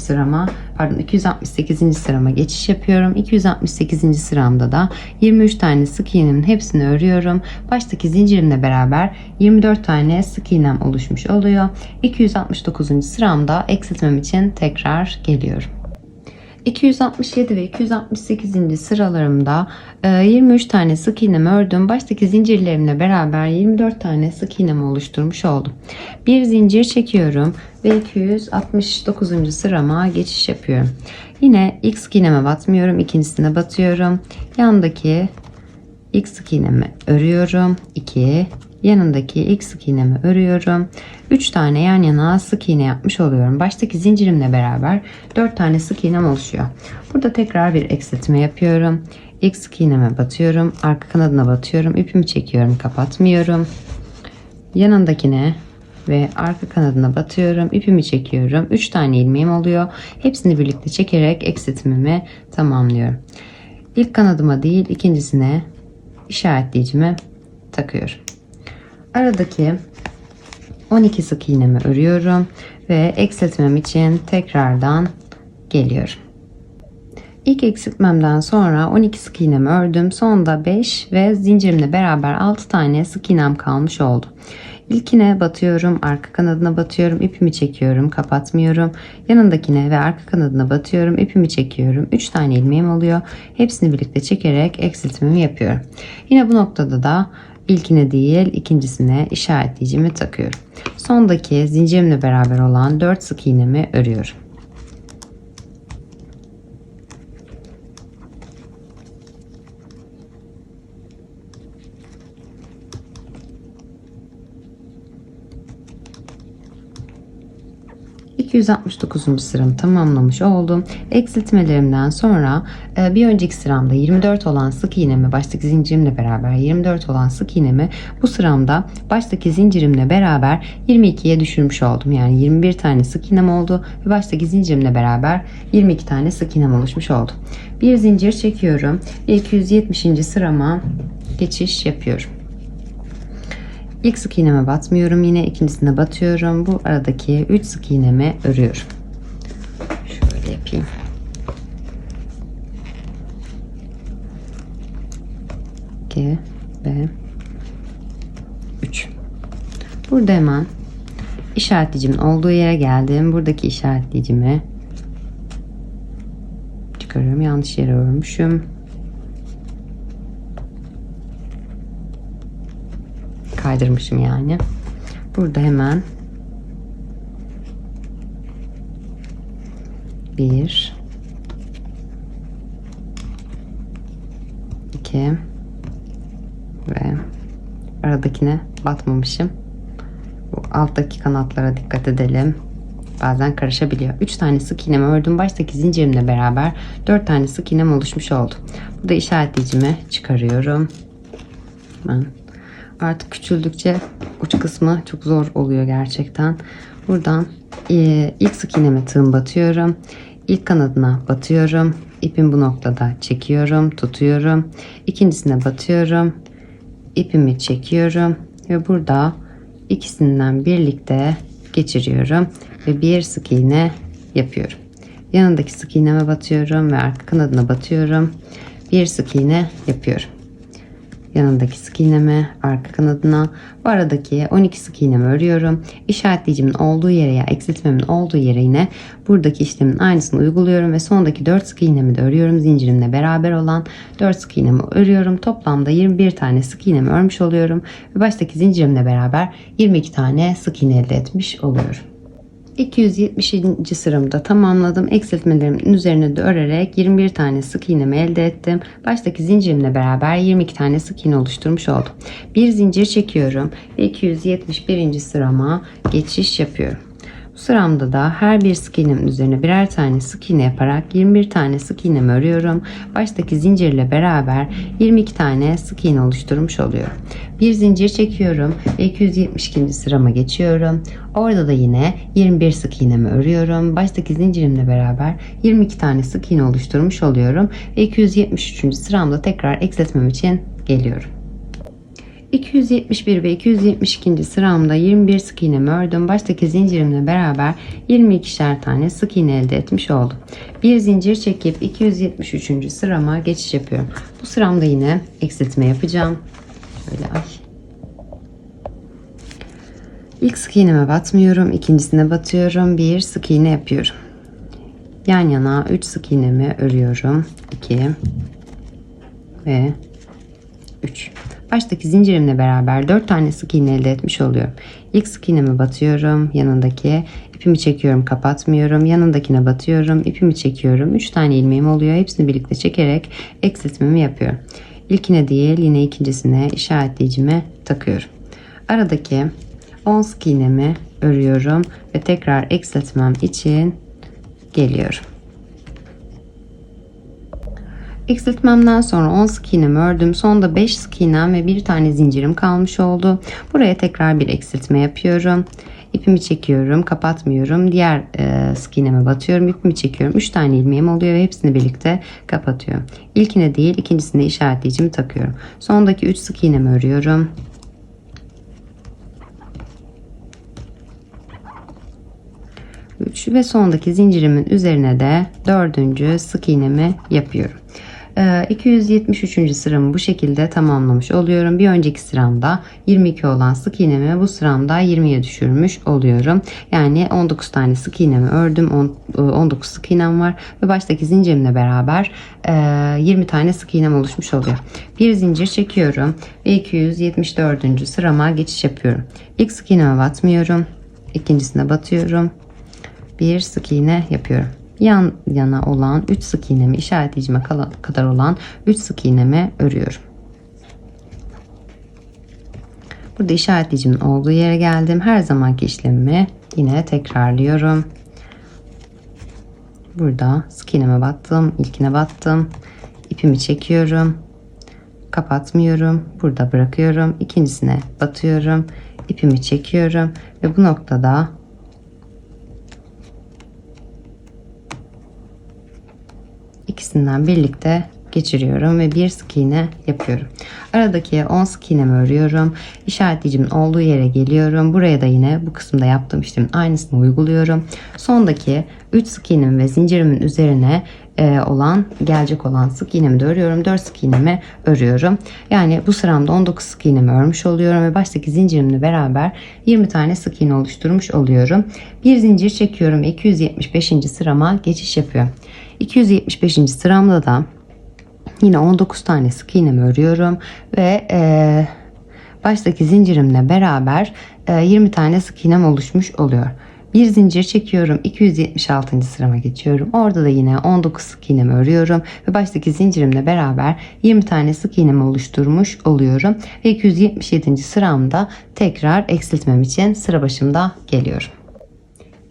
sırama geçiş yapıyorum. 268. sıramda da 23 tane sık iğnemin hepsini örüyorum. Baştaki zincirimle beraber 24 tane sık iğnem oluşmuş oluyor. 269. sıramda eksiltmem için tekrar geliyorum. 267 ve 268. sıralarımda 23 tane sık iğnemi ördüm. Baştaki zincirlerimle beraber 24 tane sık iğnemi oluşturmuş oldum. Bir zincir çekiyorum ve 269. sırama geçiş yapıyorum. Yine ilk sık iğneme batmıyorum, ikincisine batıyorum. Yandaki ilk sık iğnemi örüyorum. 2, yanındaki ilk sık iğnemi örüyorum. 3 tane yan yana sık iğne yapmış oluyorum. Baştaki zincirimle beraber 4 tane sık iğnem oluşuyor. Burada tekrar bir eksiltme yapıyorum. İlk sık iğneme batıyorum. Arka kanadına batıyorum. İpimi çekiyorum. Kapatmıyorum. Yanındakine ve arka kanadına batıyorum. İpimi çekiyorum. 3 tane ilmeğim oluyor. Hepsini birlikte çekerek eksiltmemi tamamlıyorum. İlk kanadıma değil, ikincisine işaretleyicimi takıyorum. Aradaki 12 sık iğnemi örüyorum ve eksiltmem için tekrardan geliyorum. İlk eksiltmemden sonra 12 sık iğnemi ördüm. Sonda 5 ve zincirimle beraber 6 tane sık iğnem kalmış oldu. İlkine batıyorum, arka kanadına batıyorum, ipimi çekiyorum, kapatmıyorum. Yanındakine ve arka kanadına batıyorum, ipimi çekiyorum. 3 tane ilmeğim oluyor. Hepsini birlikte çekerek eksiltmemi yapıyorum. Yine bu noktada da İlkine değil, ikincisine işaretleyicimi takıyorum. Sondaki zincirimle beraber olan 4 sık iğnemi örüyorum. ...269. sıramı tamamlamış oldum. Eksiltmelerimden sonra bir önceki sıramda 24 olan sık iğnemi, baştaki zincirimle beraber 24 olan sık iğnemi bu sıramda baştaki zincirimle beraber 22'ye düşürmüş oldum. Yani 21 tane sık iğnem oldu ve baştaki zincirimle beraber 22 tane sık iğnem oluşmuş oldu. Bir zincir çekiyorum ve 270. sırama geçiş yapıyorum. İlk sık iğneme batmıyorum, yine ikincisine batıyorum. Bu aradaki 3 sık iğnemi örüyorum. Şöyle yapayım. İki ve 3. Burada hemen işaretleyicimin olduğu yere geldim. Buradaki işaretleyicimi çıkarıyorum. Yanlış yere örmüşüm. Kaydırmışım yani. Burada hemen 1 2 ve aradakine batmamışım. Bu alttaki kanatlara dikkat edelim. Bazen karışabiliyor. 3 tane sık iğnemi ördüm. Baştaki zincirimle beraber 4 tane sık iğnem oluşmuş oldu. Burada işaretleyicimi çıkarıyorum. Hemen artık küçüldükçe uç kısmı çok zor oluyor gerçekten. Buradan ilk sık iğneme tığım batıyorum. İlk kanadına batıyorum. İpimi bu noktada çekiyorum, tutuyorum. İkincisine batıyorum. İpimi çekiyorum ve burada ikisinden birlikte geçiriyorum ve bir sık iğne yapıyorum. Yanındaki sık iğneme batıyorum ve arka kanadına batıyorum. Bir sık iğne yapıyorum. Yanındaki sık iğneme, arka kanadına, bu aradaki 12 sık iğnemi örüyorum. İşaretleyicimin olduğu yere ya eksiltmemin olduğu yere yine buradaki işlemin aynısını uyguluyorum ve sondaki 4 sık iğnemi de örüyorum. Zincirimle beraber olan 4 sık iğnemi örüyorum. Toplamda 21 tane sık iğnemi örmüş oluyorum ve baştaki zincirimle beraber 22 tane sık iğne elde etmiş oluyorum. 270. sıramı da tamamladım. Eksiltmelerimin üzerine de örerek 21 tane sık iğnemi elde ettim. Baştaki zincirimle beraber 22 tane sık iğne oluşturmuş oldum. Bir zincir çekiyorum ve 271. sırama geçiş yapıyorum. Bu sıramda da her bir sık iğnemin üzerine birer tane sık iğne yaparak 21 tane sık iğnemi örüyorum. Baştaki zincirle beraber 22 tane sık iğne oluşturmuş oluyorum. Bir zincir çekiyorum ve 272. sırama geçiyorum. Orada da yine 21 sık iğnemi örüyorum. Baştaki zincirimle beraber 22 tane sık iğne oluşturmuş oluyorum. Ve 273. sıramda tekrar eksiltmem için geliyorum. 271 ve 272. sıramda 21 sık iğnemi ördüm. Baştaki zincirimle beraber 22'şer tane sık iğne elde etmiş oldum. Bir zincir çekip 273. sırama geçiş yapıyorum. Bu sıramda yine eksiltme yapacağım. Şöyle İlk sık iğneme batmıyorum. İkincisine batıyorum. Bir sık iğne yapıyorum. Yan yana 3 sık iğnemi örüyorum. 2 ve 3. Baştaki zincirimle beraber 4 tane sık iğne elde etmiş oluyorum. İlk sık iğneme batıyorum. Yanındaki ipimi çekiyorum, kapatmıyorum. Yanındakine batıyorum. İpimi çekiyorum. 3 tane ilmeğim oluyor. Hepsini birlikte çekerek eksiltmemi yapıyorum. İlkine değil, yine ikincisine işaretleyicime takıyorum. Aradaki 10 sık iğnemi örüyorum ve tekrar eksiltmem için geliyorum. Eksiltmemden sonra 10 sık iğnemi ördüm. Sonda 5 sık iğnem ve bir tane zincirim kalmış oldu. Buraya tekrar bir eksiltme yapıyorum. İpimi çekiyorum, kapatmıyorum. Diğer sık iğneme batıyorum, ipimi çekiyorum. 3 tane ilmeğim oluyor ve hepsini birlikte kapatıyorum. İlkine değil, ikincisine işaretleyicimi takıyorum. Sondaki 3 sık iğnemi örüyorum. Ve sondaki zincirimin üzerine de 4. sık iğnemi yapıyorum. 273. sıramı bu şekilde tamamlamış oluyorum. Bir önceki sıramda 22 olan sık iğnemi bu sıramda 20'ye düşürmüş oluyorum. Yani 19 tane sık iğnemi ördüm. 19 sık iğnem var ve baştaki zincirimle beraber 20 tane sık iğnem oluşmuş oluyor. Bir zincir çekiyorum ve 274. sırama geçiş yapıyorum. İlk sık iğneme batmıyorum. İkincisine batıyorum. Bir sık iğne yapıyorum. Yan yana olan 3 sık iğnemi, işaretleyicime kadar olan 3 sık iğnemi örüyorum. Burada işaretleyicimin olduğu yere geldim. Her zamanki işlemimi yine tekrarlıyorum. Burada sık iğneme battım, ilkine battım. İpimi çekiyorum. Kapatmıyorum. Burada bırakıyorum. İkincisine batıyorum. İpimi çekiyorum ve bu noktada ikisinden birlikte geçiriyorum ve bir sık iğne yapıyorum. Aradaki 10 sık iğnemi örüyorum. İşaretleyicimin olduğu yere geliyorum. Buraya da yine bu kısımda yaptığım işlemin aynısını uyguluyorum. Sondaki 3 sık iğnemi ve zincirimin üzerine gelecek olan sık iğnemi de örüyorum. 4 sık iğnemi örüyorum. Yani bu sıramda 19 sık iğnemi örmüş oluyorum ve baştaki zincirimle beraber 20 tane sık iğne oluşturmuş oluyorum. Bir zincir çekiyorum ve 275. sırama geçiş yapıyorum. 275. sıramda da yine 19 tane sık iğnemi örüyorum ve baştaki zincirimle beraber 20 tane sık iğnem oluşmuş oluyor. Bir zincir çekiyorum, 276. sırama geçiyorum. Orada da yine 19 sık iğnemi örüyorum ve baştaki zincirimle beraber 20 tane sık iğnemi oluşturmuş oluyorum ve 277. sıramda tekrar eksiltmem için sıra başımda geliyorum.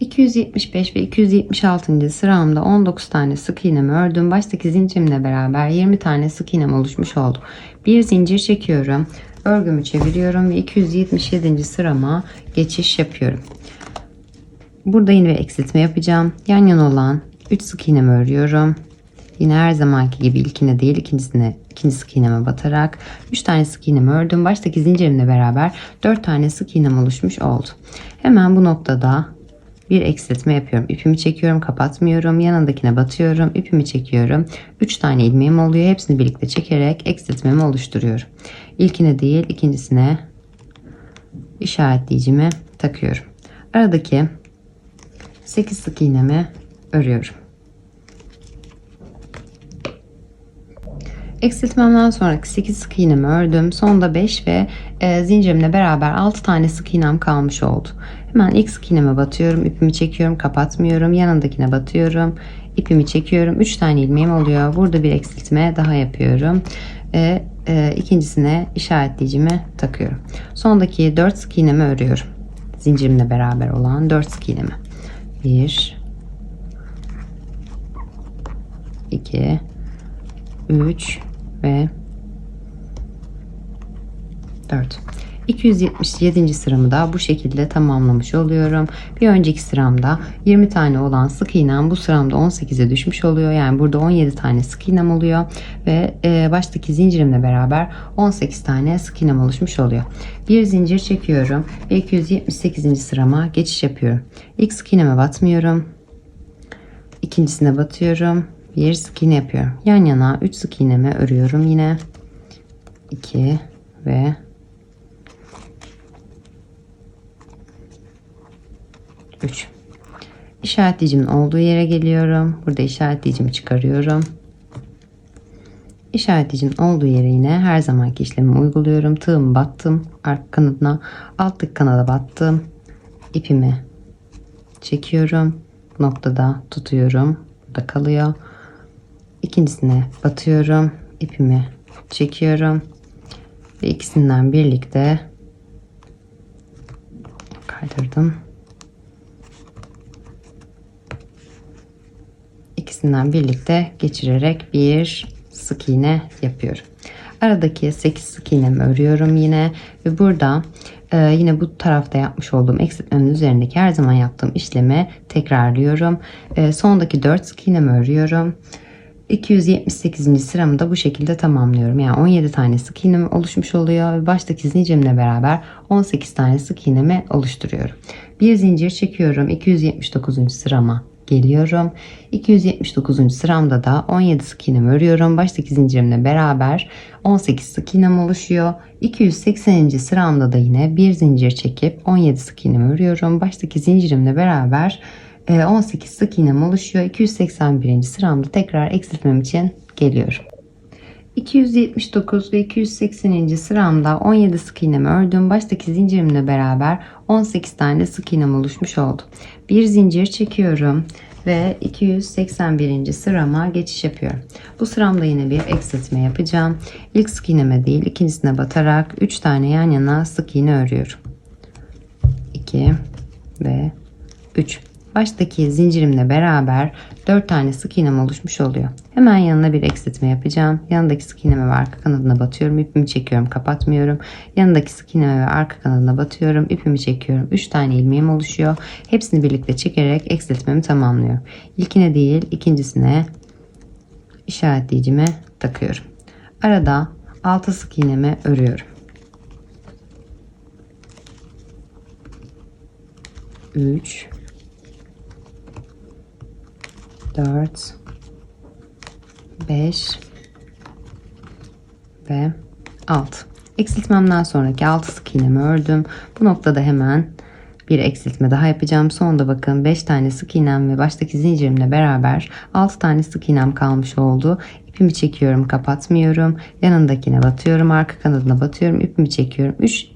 275 ve 276. sıramda 19 tane sık iğnemi ördüm. Baştaki zincirimle beraber 20 tane sık iğnem oluşmuş oldu. Bir zincir çekiyorum. örgümü çeviriyorum ve 277. sırama geçiş yapıyorum. Burada yine bir eksiltme yapacağım. Yan yana olan 3 sık iğnemi örüyorum. Yine her zamanki gibi ilkine değil ikinci sık iğneme batarak 3 tane sık iğnemi ördüm. Baştaki zincirimle beraber 4 tane sık iğnem oluşmuş oldu. Hemen bu noktada bir eksiltme yapıyorum. İpimi çekiyorum, kapatmıyorum. Yanındakine batıyorum. İpimi çekiyorum. 3 tane ilmeğim oluyor. Hepsini birlikte çekerek eksiltmemi oluşturuyorum. İlkine değil ikincisine işaretleyicimi takıyorum. Aradaki 8 sık iğnemi örüyorum. Eksiltmemden sonraki 8 sık iğnemi ördüm. Sonda 5 ve zincirimle beraber 6 tane sık iğnem kalmış oldu. Hemen ilk sık iğneme batıyorum. İpimi çekiyorum. Kapatmıyorum. Yanındakine batıyorum. İpimi çekiyorum. 3 tane ilmeğim oluyor. Burada bir eksiltme daha yapıyorum. İkincisine işaretleyicimi takıyorum. Sondaki 4 sık iğnemi örüyorum. Zincirimle beraber olan 4 sık iğnemi. 1 2 3 ve 4. 277. sıramı da bu şekilde tamamlamış oluyorum. Bir önceki sıramda 20 tane olan sık iğnem bu sıramda 18'e düşmüş oluyor. Yani burada 17 tane sık iğnem oluyor ve baştaki zincirimle beraber 18 tane sık iğnem oluşmuş oluyor. Bir zincir çekiyorum ve 278. sırama geçiş yapıyorum. İlk sık iğneme batmıyorum. İkincisine batıyorum. Bir sık iğne yapıyorum. Yan yana 3 sık iğnemi örüyorum yine. 2 ve 3. İşaretleyicimin olduğu yere geliyorum. Burada işaretleyicimi çıkarıyorum. İşaretleyicimin olduğu yere yine her zamanki işlemi uyguluyorum. Tığımı battım arka kanadına, alttaki kanada battım. İpimi çekiyorum. Bu noktada tutuyorum. Burada kalıyor. İkincisine batıyorum. İpimi çekiyorum. Ve ikisinden birlikte kaydırdım. İkisinden birlikte geçirerek bir sık iğne yapıyorum. Aradaki 8 sık iğnemi örüyorum yine ve burada yine bu tarafta yapmış olduğum eksiltmemin üzerindeki her zaman yaptığım işlemi tekrarlıyorum. Sondaki 4 sık iğnemi örüyorum. 278. sıramı da bu şekilde tamamlıyorum. Yani 17 tane sık iğnem oluşmuş oluyor ve baştaki zincirimle beraber 18 tane sık iğnemi oluşturuyorum. Bir zincir çekiyorum. 279. sırama geliyorum. 279. sıramda da 17 sık iğnemi örüyorum. Baştaki zincirimle beraber 18 sık iğnem oluşuyor. 280. sıramda da yine bir zincir çekip 17 sık iğnemi örüyorum. Baştaki zincirimle beraber 18 sık iğnem oluşuyor. 281. sıramda tekrar eksiltmem için geliyorum. 279 ve 280. sıramda 17 sık iğnemi ördüm. Baştaki zincirimle beraber 18 tane sık iğnem oluşmuş oldu. Bir zincir çekiyorum ve 281. sırama geçiş yapıyorum. Bu sıramda yine bir eksiltme yapacağım. İlk sık iğneme değil ikincisine batarak 3 tane yan yana sık iğne örüyorum. 2 ve 3. Baştaki zincirimle beraber 4 tane sık iğnem oluşmuş oluyor. Hemen yanına bir eksiltme yapacağım. Yanındaki sık iğneme ve arka kanadına batıyorum. İpimi çekiyorum, kapatmıyorum. Yanındaki sık iğneme ve arka kanadına batıyorum. İpimi çekiyorum. 3 tane ilmeğim oluşuyor. Hepsini birlikte çekerek eksiltmemi tamamlıyorum. İlkine değil, ikincisine işaretleyicimi takıyorum. Arada 6 sık iğnemi örüyorum. 3 4 5 ve 6. Eksiltmemden sonraki 6 sık iğnemi ördüm. Bu noktada hemen bir eksiltme daha yapacağım. Sonunda bakın 5 tane sık iğnem ve baştaki zincirimle beraber 6 tane sık iğnem kalmış oldu. İpimi çekiyorum, kapatmıyorum. Yanındakine batıyorum, arka kanadına batıyorum, ipimi çekiyorum. 3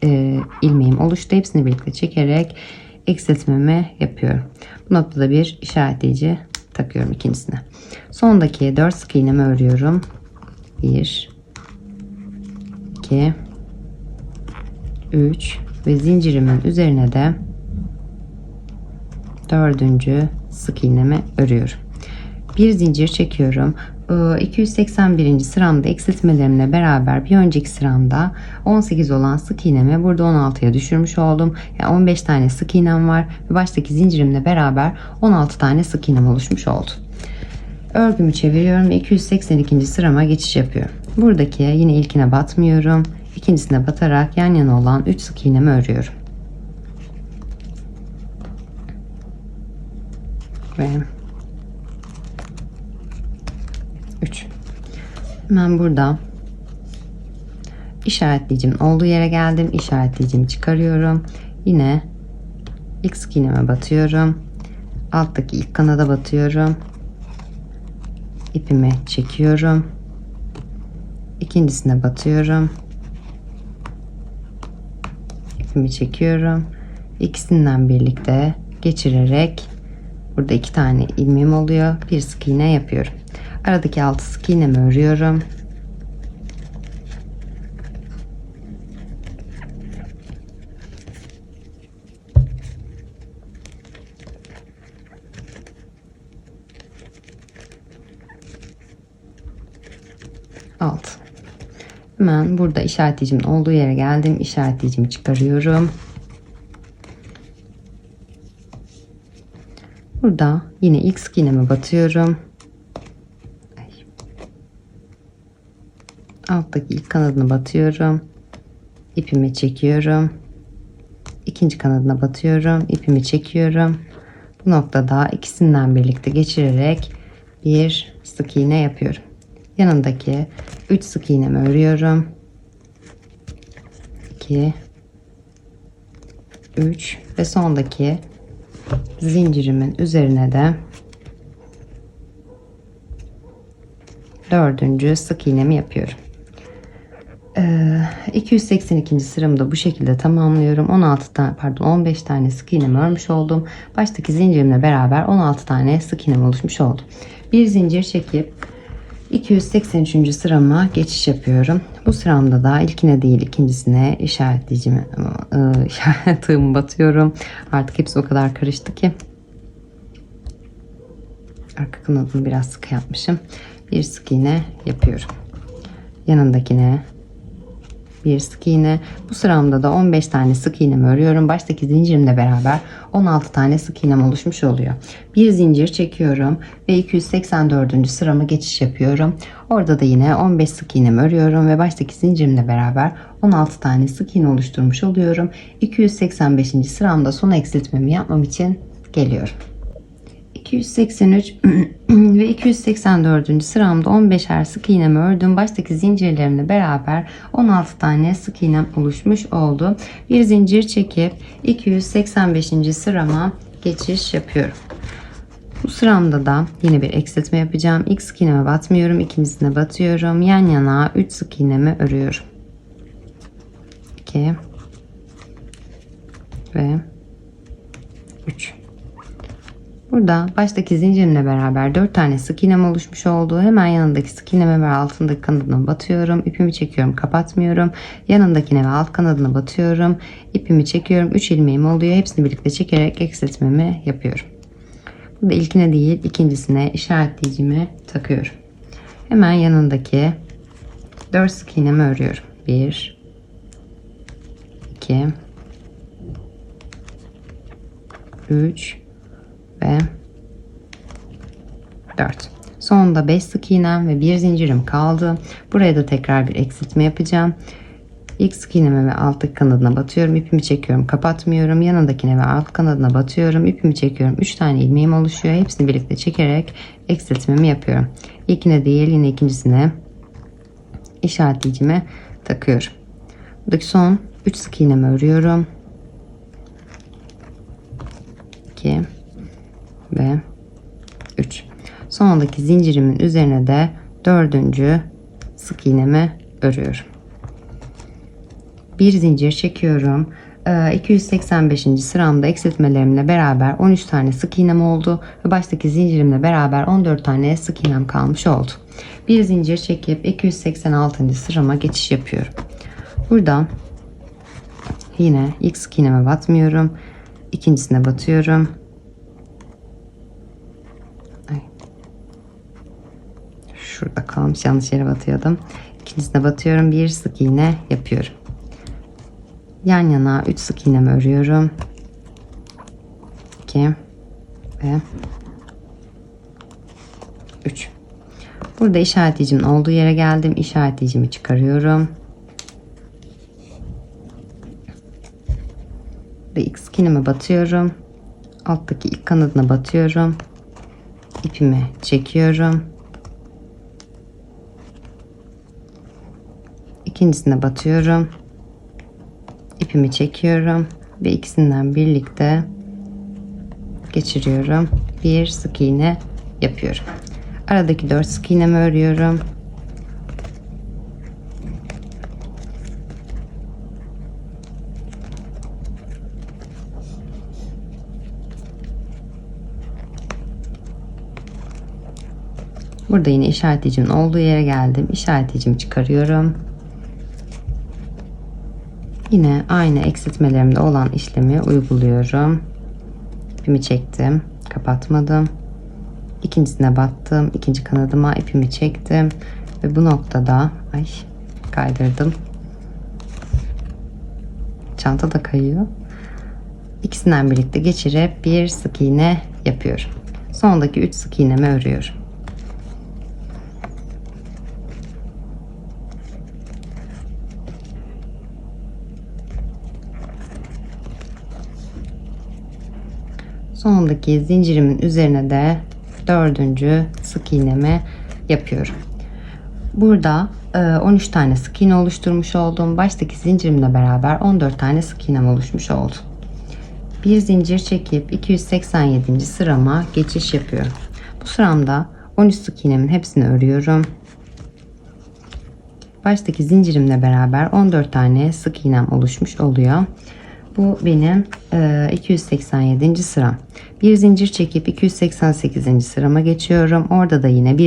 ilmeğim oluştu. Hepsini birlikte çekerek eksiltmemi yapıyorum. Bu noktada bir işaretleyici takıyorum ikincisine. Sondaki 4 sık iğnemi örüyorum. 1 2 3 ve zincirimin üzerine de 4. sık iğnemi örüyorum. Bir zincir çekiyorum 281. sıramda eksiltmelerimle beraber bir önceki sıramda 18 olan sık iğnemi burada 16'ya düşürmüş oldum. Yani 15 tane sık iğnem var ve baştaki zincirimle beraber 16 tane sık iğnem oluşmuş oldu. Örgümü çeviriyorum ve 282. sırama geçiş yapıyorum. Buradaki yine ilkine batmıyorum. İkincisine batarak yan yana olan 3 sık iğnemi örüyorum. Ve 3. Hemen burada işaretleyicimin olduğu yere geldim. İşaretleyicimi çıkarıyorum. Yine ilk sık iğneme batıyorum. Alttaki ilk kanada batıyorum. İpimi çekiyorum. İkincisine batıyorum. İpimi çekiyorum. İkisinden birlikte geçirerek burada 2 tane ilmeğim oluyor. Bir sık iğne yapıyorum. Aradaki 6 sık iğnemi örüyorum. Hemen burada işaretleyicimin olduğu yere geldim. İşaretleyicimi çıkarıyorum. Burada yine ilk sık iğneme batıyorum. Alttaki ilk kanadına batıyorum. İpimi çekiyorum. İkinci kanadına batıyorum. İpimi çekiyorum. Bu noktada ikisinden birlikte geçirerek bir sık iğne yapıyorum. Yanındaki 3 sık iğnemi örüyorum. 2 3 ve sondaki zincirimin üzerine de 4. sık iğnemi yapıyorum. 282. sıramda bu şekilde tamamlıyorum. 15 tane sık iğnemi örmüş oldum. Baştaki zincirimle beraber 16 tane sık iğnem oluşmuş oldu. Bir zincir çekip 283. sırama geçiş yapıyorum. Bu sıramda da ilkine değil ikincisine işaretleyicimi tığımı batıyorum. Artık hepsi o kadar karıştı ki arka kanadını biraz sıkı yapmışım. Bir sık iğne yapıyorum. Yanındakine bir sık iğne. Bu sıramda da 15 tane sık iğnemi örüyorum. Baştaki zincirimle beraber 16 tane sık iğnem oluşmuş oluyor. Bir zincir çekiyorum ve 284. sırama geçiş yapıyorum. Orada da yine 15 sık iğnemi örüyorum ve baştaki zincirimle beraber 16 tane sık iğne oluşturmuş oluyorum. 285. sıramda son eksiltmemi yapmam için geliyorum. 283 ve 284. sıramda 15'er sık iğnemi ördüm. Baştaki zincirlerimle beraber 16 tane sık iğnem oluşmuş oldu. Bir zincir çekip 285. sırama geçiş yapıyorum. Bu sıramda da yine bir eksiltme yapacağım. İlk sık iğneme batmıyorum. İkincisine batıyorum. Yan yana 3 sık iğnemi örüyorum. 2 ve 3. Burada baştaki zincirimle beraber 4 tane sık iğnem oluşmuş oldu. Hemen yanındaki sık iğneme ve altındaki kanadına batıyorum. İpimi çekiyorum, kapatmıyorum. Yanındakine ve alt kanadına batıyorum. İpimi çekiyorum. 3 ilmeğim oluyor. Hepsini birlikte çekerek eksiltmemi yapıyorum. Burada ilkine değil, ikincisine işaretleyicimi takıyorum. Hemen yanındaki 4 sık iğnemi örüyorum. 1 2 3 ve 4. Sonunda 5 sık iğnem ve bir zincirim kaldı. Buraya da tekrar bir eksiltme yapacağım. İlk sık iğneme ve alttaki kanadına batıyorum. İpimi çekiyorum, kapatmıyorum. Yanındakine ve alt kanadına batıyorum. İpimi çekiyorum. 3 tane ilmeğim oluşuyor. Hepsini birlikte çekerek eksiltmemi yapıyorum. İlkine değil, yine ikincisine işaretleyicimi takıyorum. Buradaki son 3 sık iğnemi örüyorum. 2 ve 3. Sonraki zincirimin üzerine de 4. sık iğnemi örüyorum. Bir zincir çekiyorum. 285. sıramda eksiltmelerimle beraber 13 tane sık iğnem oldu ve baştaki zincirimle beraber 14 tane sık iğnem kalmış oldu. Bir zincir çekip 286. sırama geçiş yapıyorum. Burada yine ilk sık iğneme batmıyorum. İkincisine batıyorum. şurada kalmış, yanlış yere batıyordum. İkincisine batıyorum, bir sık iğne yapıyorum. Yan yana 3 sık iğnemi örüyorum. 2 ve 3. Burada işaretleyicimin olduğu yere geldim. İşaretleyicimi çıkarıyorum. Ve ilk sık iğneme batıyorum. Alttaki ilk kanadına batıyorum. İpimi çekiyorum. İkincisine batıyorum. İpimi çekiyorum ve ikisinden birlikte geçiriyorum. Bir sık iğne yapıyorum. Aradaki 4 sık iğnemi örüyorum. Burada yine işaretleyicimin olduğu yere geldim. İşaretleyicimi çıkarıyorum. Yine aynı eksiltmelerimde olan işlemi uyguluyorum. İpimi çektim, kapatmadım. İkincisine battım, ikinci kanadıma ipimi çektim ve bu noktada kaydırdım. Çanta da kayıyor. İkisinden birlikte geçirip bir sık iğne yapıyorum. Sondaki 3 sık iğnemi örüyorum. Sondaki zincirimin üzerine de 4. sık iğnemi yapıyorum. Burada 13 tane sık iğne oluşturmuş oldum. Baştaki zincirimle beraber 14 tane sık iğnem oluşmuş oldu. Bir zincir çekip 287. sırama geçiş yapıyorum. Bu sıramda 13 sık iğnemin hepsini örüyorum. Baştaki zincirimle beraber 14 tane sık iğnem oluşmuş oluyor. Bu benim 287. sıram. Bir zincir çekip 288. sırama geçiyorum. Orada da yine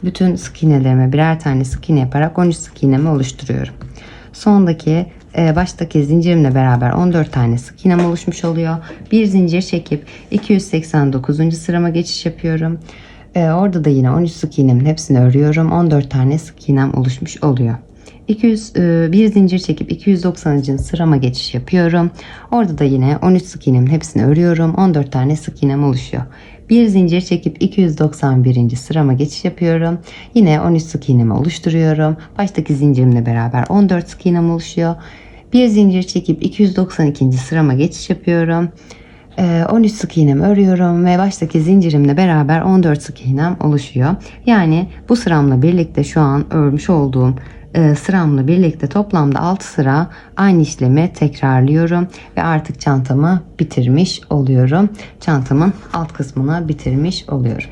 bütün sık iğnelerime birer tane sık iğne yaparak 13 sık iğnemi oluşturuyorum. Sondaki baştaki zincirimle beraber 14 tane sık iğnem oluşmuş oluyor. Bir zincir çekip 289. sırama geçiş yapıyorum. Orada da yine 13 sık iğnemin hepsini örüyorum. 14 tane sık iğnem oluşmuş oluyor. Bir zincir çekip 290. sırama geçiş yapıyorum. Orada da yine 13 sık iğnemin hepsini örüyorum. 14 tane sık iğnem oluşuyor. Bir zincir çekip 291. sırama geçiş yapıyorum. Yine 13 sık iğnemi oluşturuyorum. Baştaki zincirimle beraber 14 sık iğnem oluşuyor. Bir zincir çekip 292. sırama geçiş yapıyorum. 13 sık iğnemi örüyorum ve baştaki zincirimle beraber 14 sık iğnem oluşuyor. Yani bu sıramla birlikte şu an örmüş olduğum sıramla birlikte toplamda 6 sıra aynı işlemi tekrarlıyorum ve artık çantamı bitirmiş oluyorum. Çantamın alt kısmını bitirmiş oluyorum.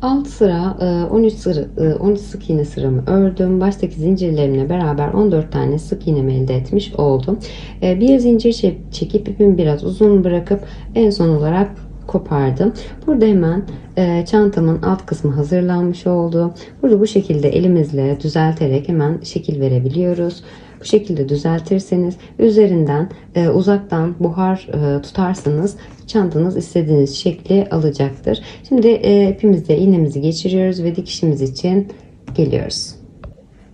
6 sıra 13 sık iğne sıramı ördüm. Baştaki zincirlerimle beraber 14 tane sık iğnemi elde etmiş oldum. Bir zincir çekip ipimi biraz uzun bırakıp en son olarak kopardım. Burada hemen çantamın alt kısmı hazırlanmış oldu. Burada bu şekilde elimizle düzelterek hemen şekil verebiliyoruz. Bu şekilde düzeltirseniz üzerinden uzaktan buhar tutarsanız çantanız istediğiniz şekli alacaktır. Şimdi ipimizle iğnemizi geçiriyoruz ve dikişimiz için geliyoruz.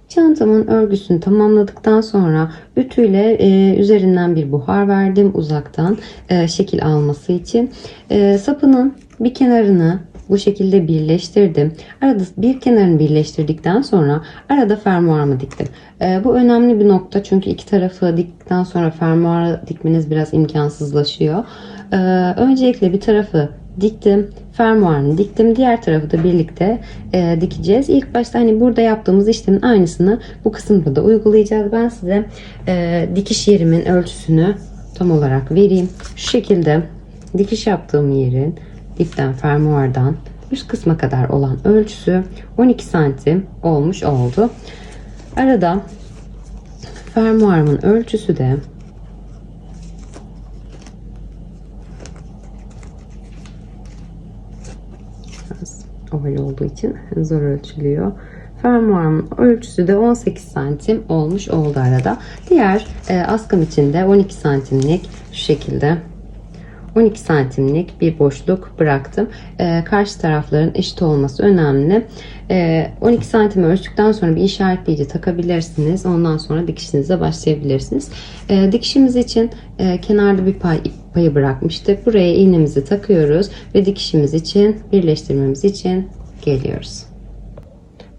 Çantamın örgüsünü tamamladıktan sonra ütüyle üzerinden bir buhar verdim uzaktan şekil alması için. Sapının bir kenarını bu şekilde birleştirdim. Arada bir kenarını birleştirdikten sonra arada fermuarımı diktim. Bu önemli bir nokta çünkü iki tarafı diktikten sonra fermuarı dikmeniz biraz imkansızlaşıyor. Öncelikle bir tarafı diktim, fermuarını diktim, diğer tarafı da birlikte dikeceğiz. İlk başta burada yaptığımız işlemin aynısını bu kısımda da uygulayacağız. Ben size dikiş yerimin ölçüsünü tam olarak vereyim. Şu şekilde dikiş yaptığım yerin dipten fermuardan üst kısma kadar olan ölçüsü 12 santim olmuş oldu. Arada fermuarımın ölçüsü de oval olduğu için zor ölçülüyor. Fermuarımın ölçüsü de 18 santim olmuş oldu arada. Diğer askım için de 12 santimlik şu şekilde 12 santimlik bir boşluk bıraktım. Karşı tarafların eşit olması önemli. 12 santim ölçtükten sonra bir işaretleyici takabilirsiniz. Ondan sonra dikişinize başlayabilirsiniz. Dikişimiz için kenarda bir payı bırakmıştık. Buraya iğnemizi takıyoruz ve dikişimiz için, birleştirmemiz için geliyoruz.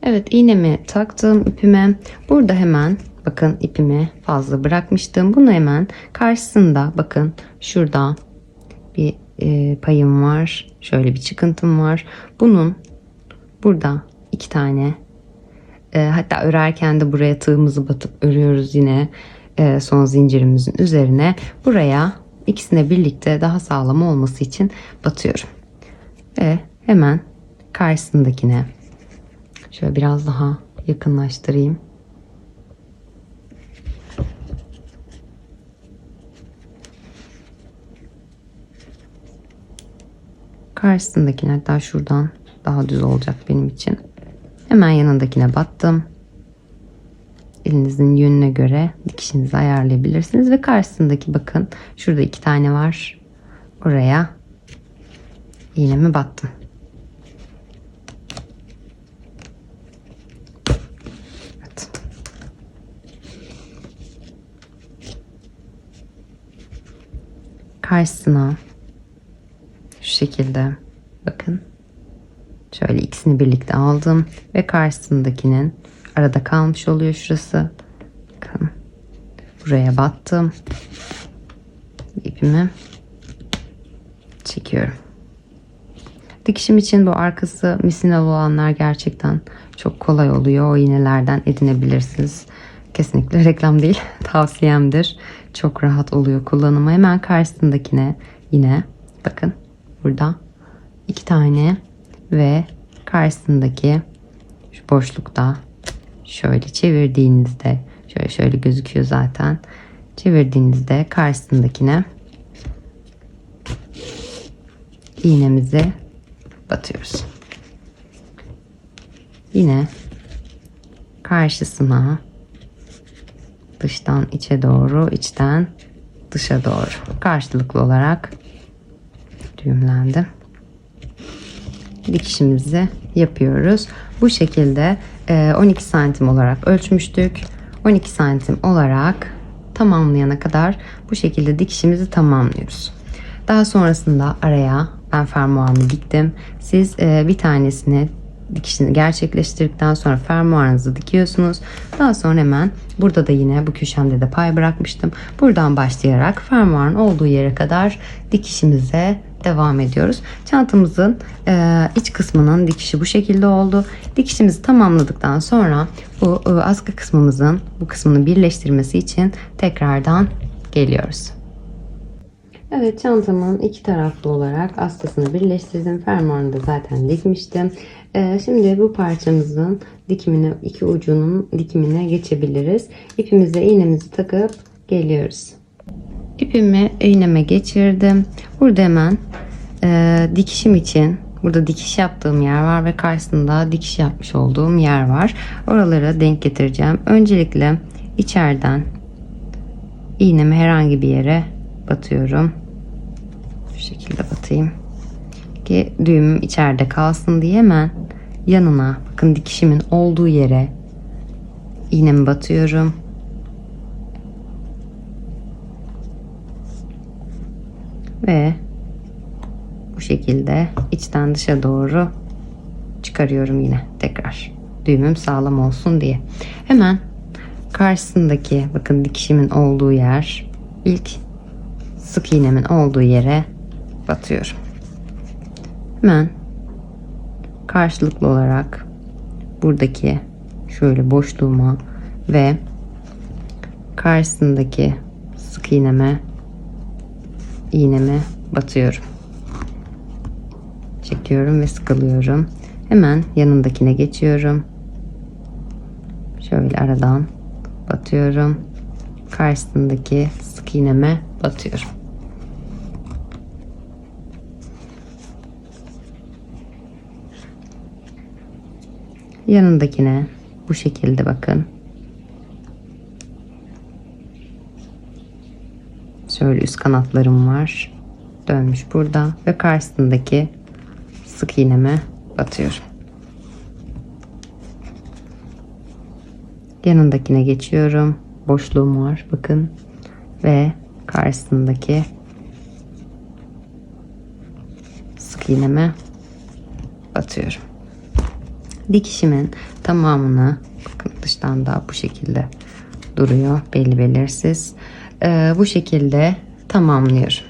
Evet, iğnemi taktım ipime. Burada hemen bakın ipimi fazla bırakmıştım. Bunu hemen karşısında bakın şurada bir payım var. Şöyle bir çıkıntım var. Bunun burada 2 tane hatta örerken de buraya tığımızı batıp örüyoruz yine son zincirimizin üzerine. Buraya ikisine birlikte daha sağlam olması için batıyorum. Ve hemen karşısındakine şöyle biraz daha yakınlaştırayım. Karşısındakine, hatta şuradan daha düz olacak benim için. Hemen yanındakine battım. Elinizin yönüne göre dikişinizi ayarlayabilirsiniz ve karşısındaki bakın şurada 2 tane var. Oraya iğnemi battım. Evet. Karşısına şu şekilde bakın şöyle ikisini birlikte aldım ve karşısındakinin arada kalmış oluyor şurası. Bakın buraya battım. İpimi çekiyorum. Dikişim için bu arkası misinalı olanlar gerçekten çok kolay oluyor. O iğnelerden edinebilirsiniz. Kesinlikle reklam değil, tavsiyemdir. Çok rahat oluyor kullanımı. Hemen karşısındakine yine bakın burada 2 tane ve karşısındaki şu boşlukta şöyle çevirdiğinizde şöyle gözüküyor zaten. Çevirdiğinizde karşısındakine iğnemizi batıyoruz. Yine karşısına dıştan içe doğru, içten dışa doğru karşılıklı olarak düğümlendi. Dikişimizi yapıyoruz. Bu şekilde 12 santim olarak ölçmüştük. 12 santim olarak tamamlayana kadar bu şekilde dikişimizi tamamlıyoruz. Daha sonrasında araya ben fermuarımı diktim. Siz bir tanesini dikişini gerçekleştirdikten sonra fermuarınızı dikiyorsunuz. Daha sonra hemen burada da yine bu köşemde de pay bırakmıştım. Buradan başlayarak fermuarın olduğu yere kadar dikişimize devam ediyoruz. Çantamızın iç kısmının dikişi bu şekilde oldu. Dikişimizi tamamladıktan sonra bu askı kısmımızın bu kısmını birleştirmesi için tekrardan geliyoruz. Evet, çantamın iki taraflı olarak askısını birleştirdim. Fermuarını da zaten dikmiştim. Şimdi bu parçamızın dikimine, iki ucunun dikimine geçebiliriz. İpimize iğnemizi takıp geliyoruz. İpimi iğneme geçirdim. Burada hemen dikişim için burada dikiş yaptığım yer var ve karşısında dikiş yapmış olduğum yer var. Oralara denk getireceğim. Öncelikle içeriden iğnemi herhangi bir yere batıyorum. Şu şekilde batayım ki düğümüm içeride kalsın diye hemen yanına bakın dikişimin olduğu yere iğnemi batıyorum. Ve bu şekilde içten dışa doğru çıkarıyorum yine tekrar. Düğümüm sağlam olsun diye. Hemen karşısındaki bakın dikişimin olduğu yer, ilk sık iğnemin olduğu yere batıyorum. Hemen karşılıklı olarak buradaki şöyle boşluğuma ve karşısındaki sık iğneme batıyorum. Çekiyorum ve sıkılıyorum. Hemen yanındakine geçiyorum. Şöyle aradan batıyorum. Karşısındaki sık iğneme batıyorum. Yanındakine bu şekilde bakın. Şöyle üst kanatlarım var. dönmüş burada ve karşısındaki sık iğneme batıyorum. Yanındakine geçiyorum. Boşluğum var bakın ve karşısındaki sık iğneme batıyorum. Dikişimin tamamını bakın dıştan da bu şekilde duruyor, belli belirsiz. Bu şekilde tamamlıyorum.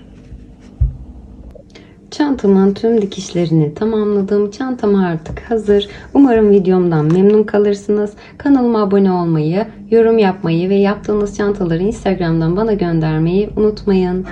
Çantamın tüm dikişlerini tamamladım. Çantam artık hazır. Umarım videomdan memnun kalırsınız. Kanalıma abone olmayı, yorum yapmayı ve yaptığınız çantaları Instagram'dan bana göndermeyi unutmayın.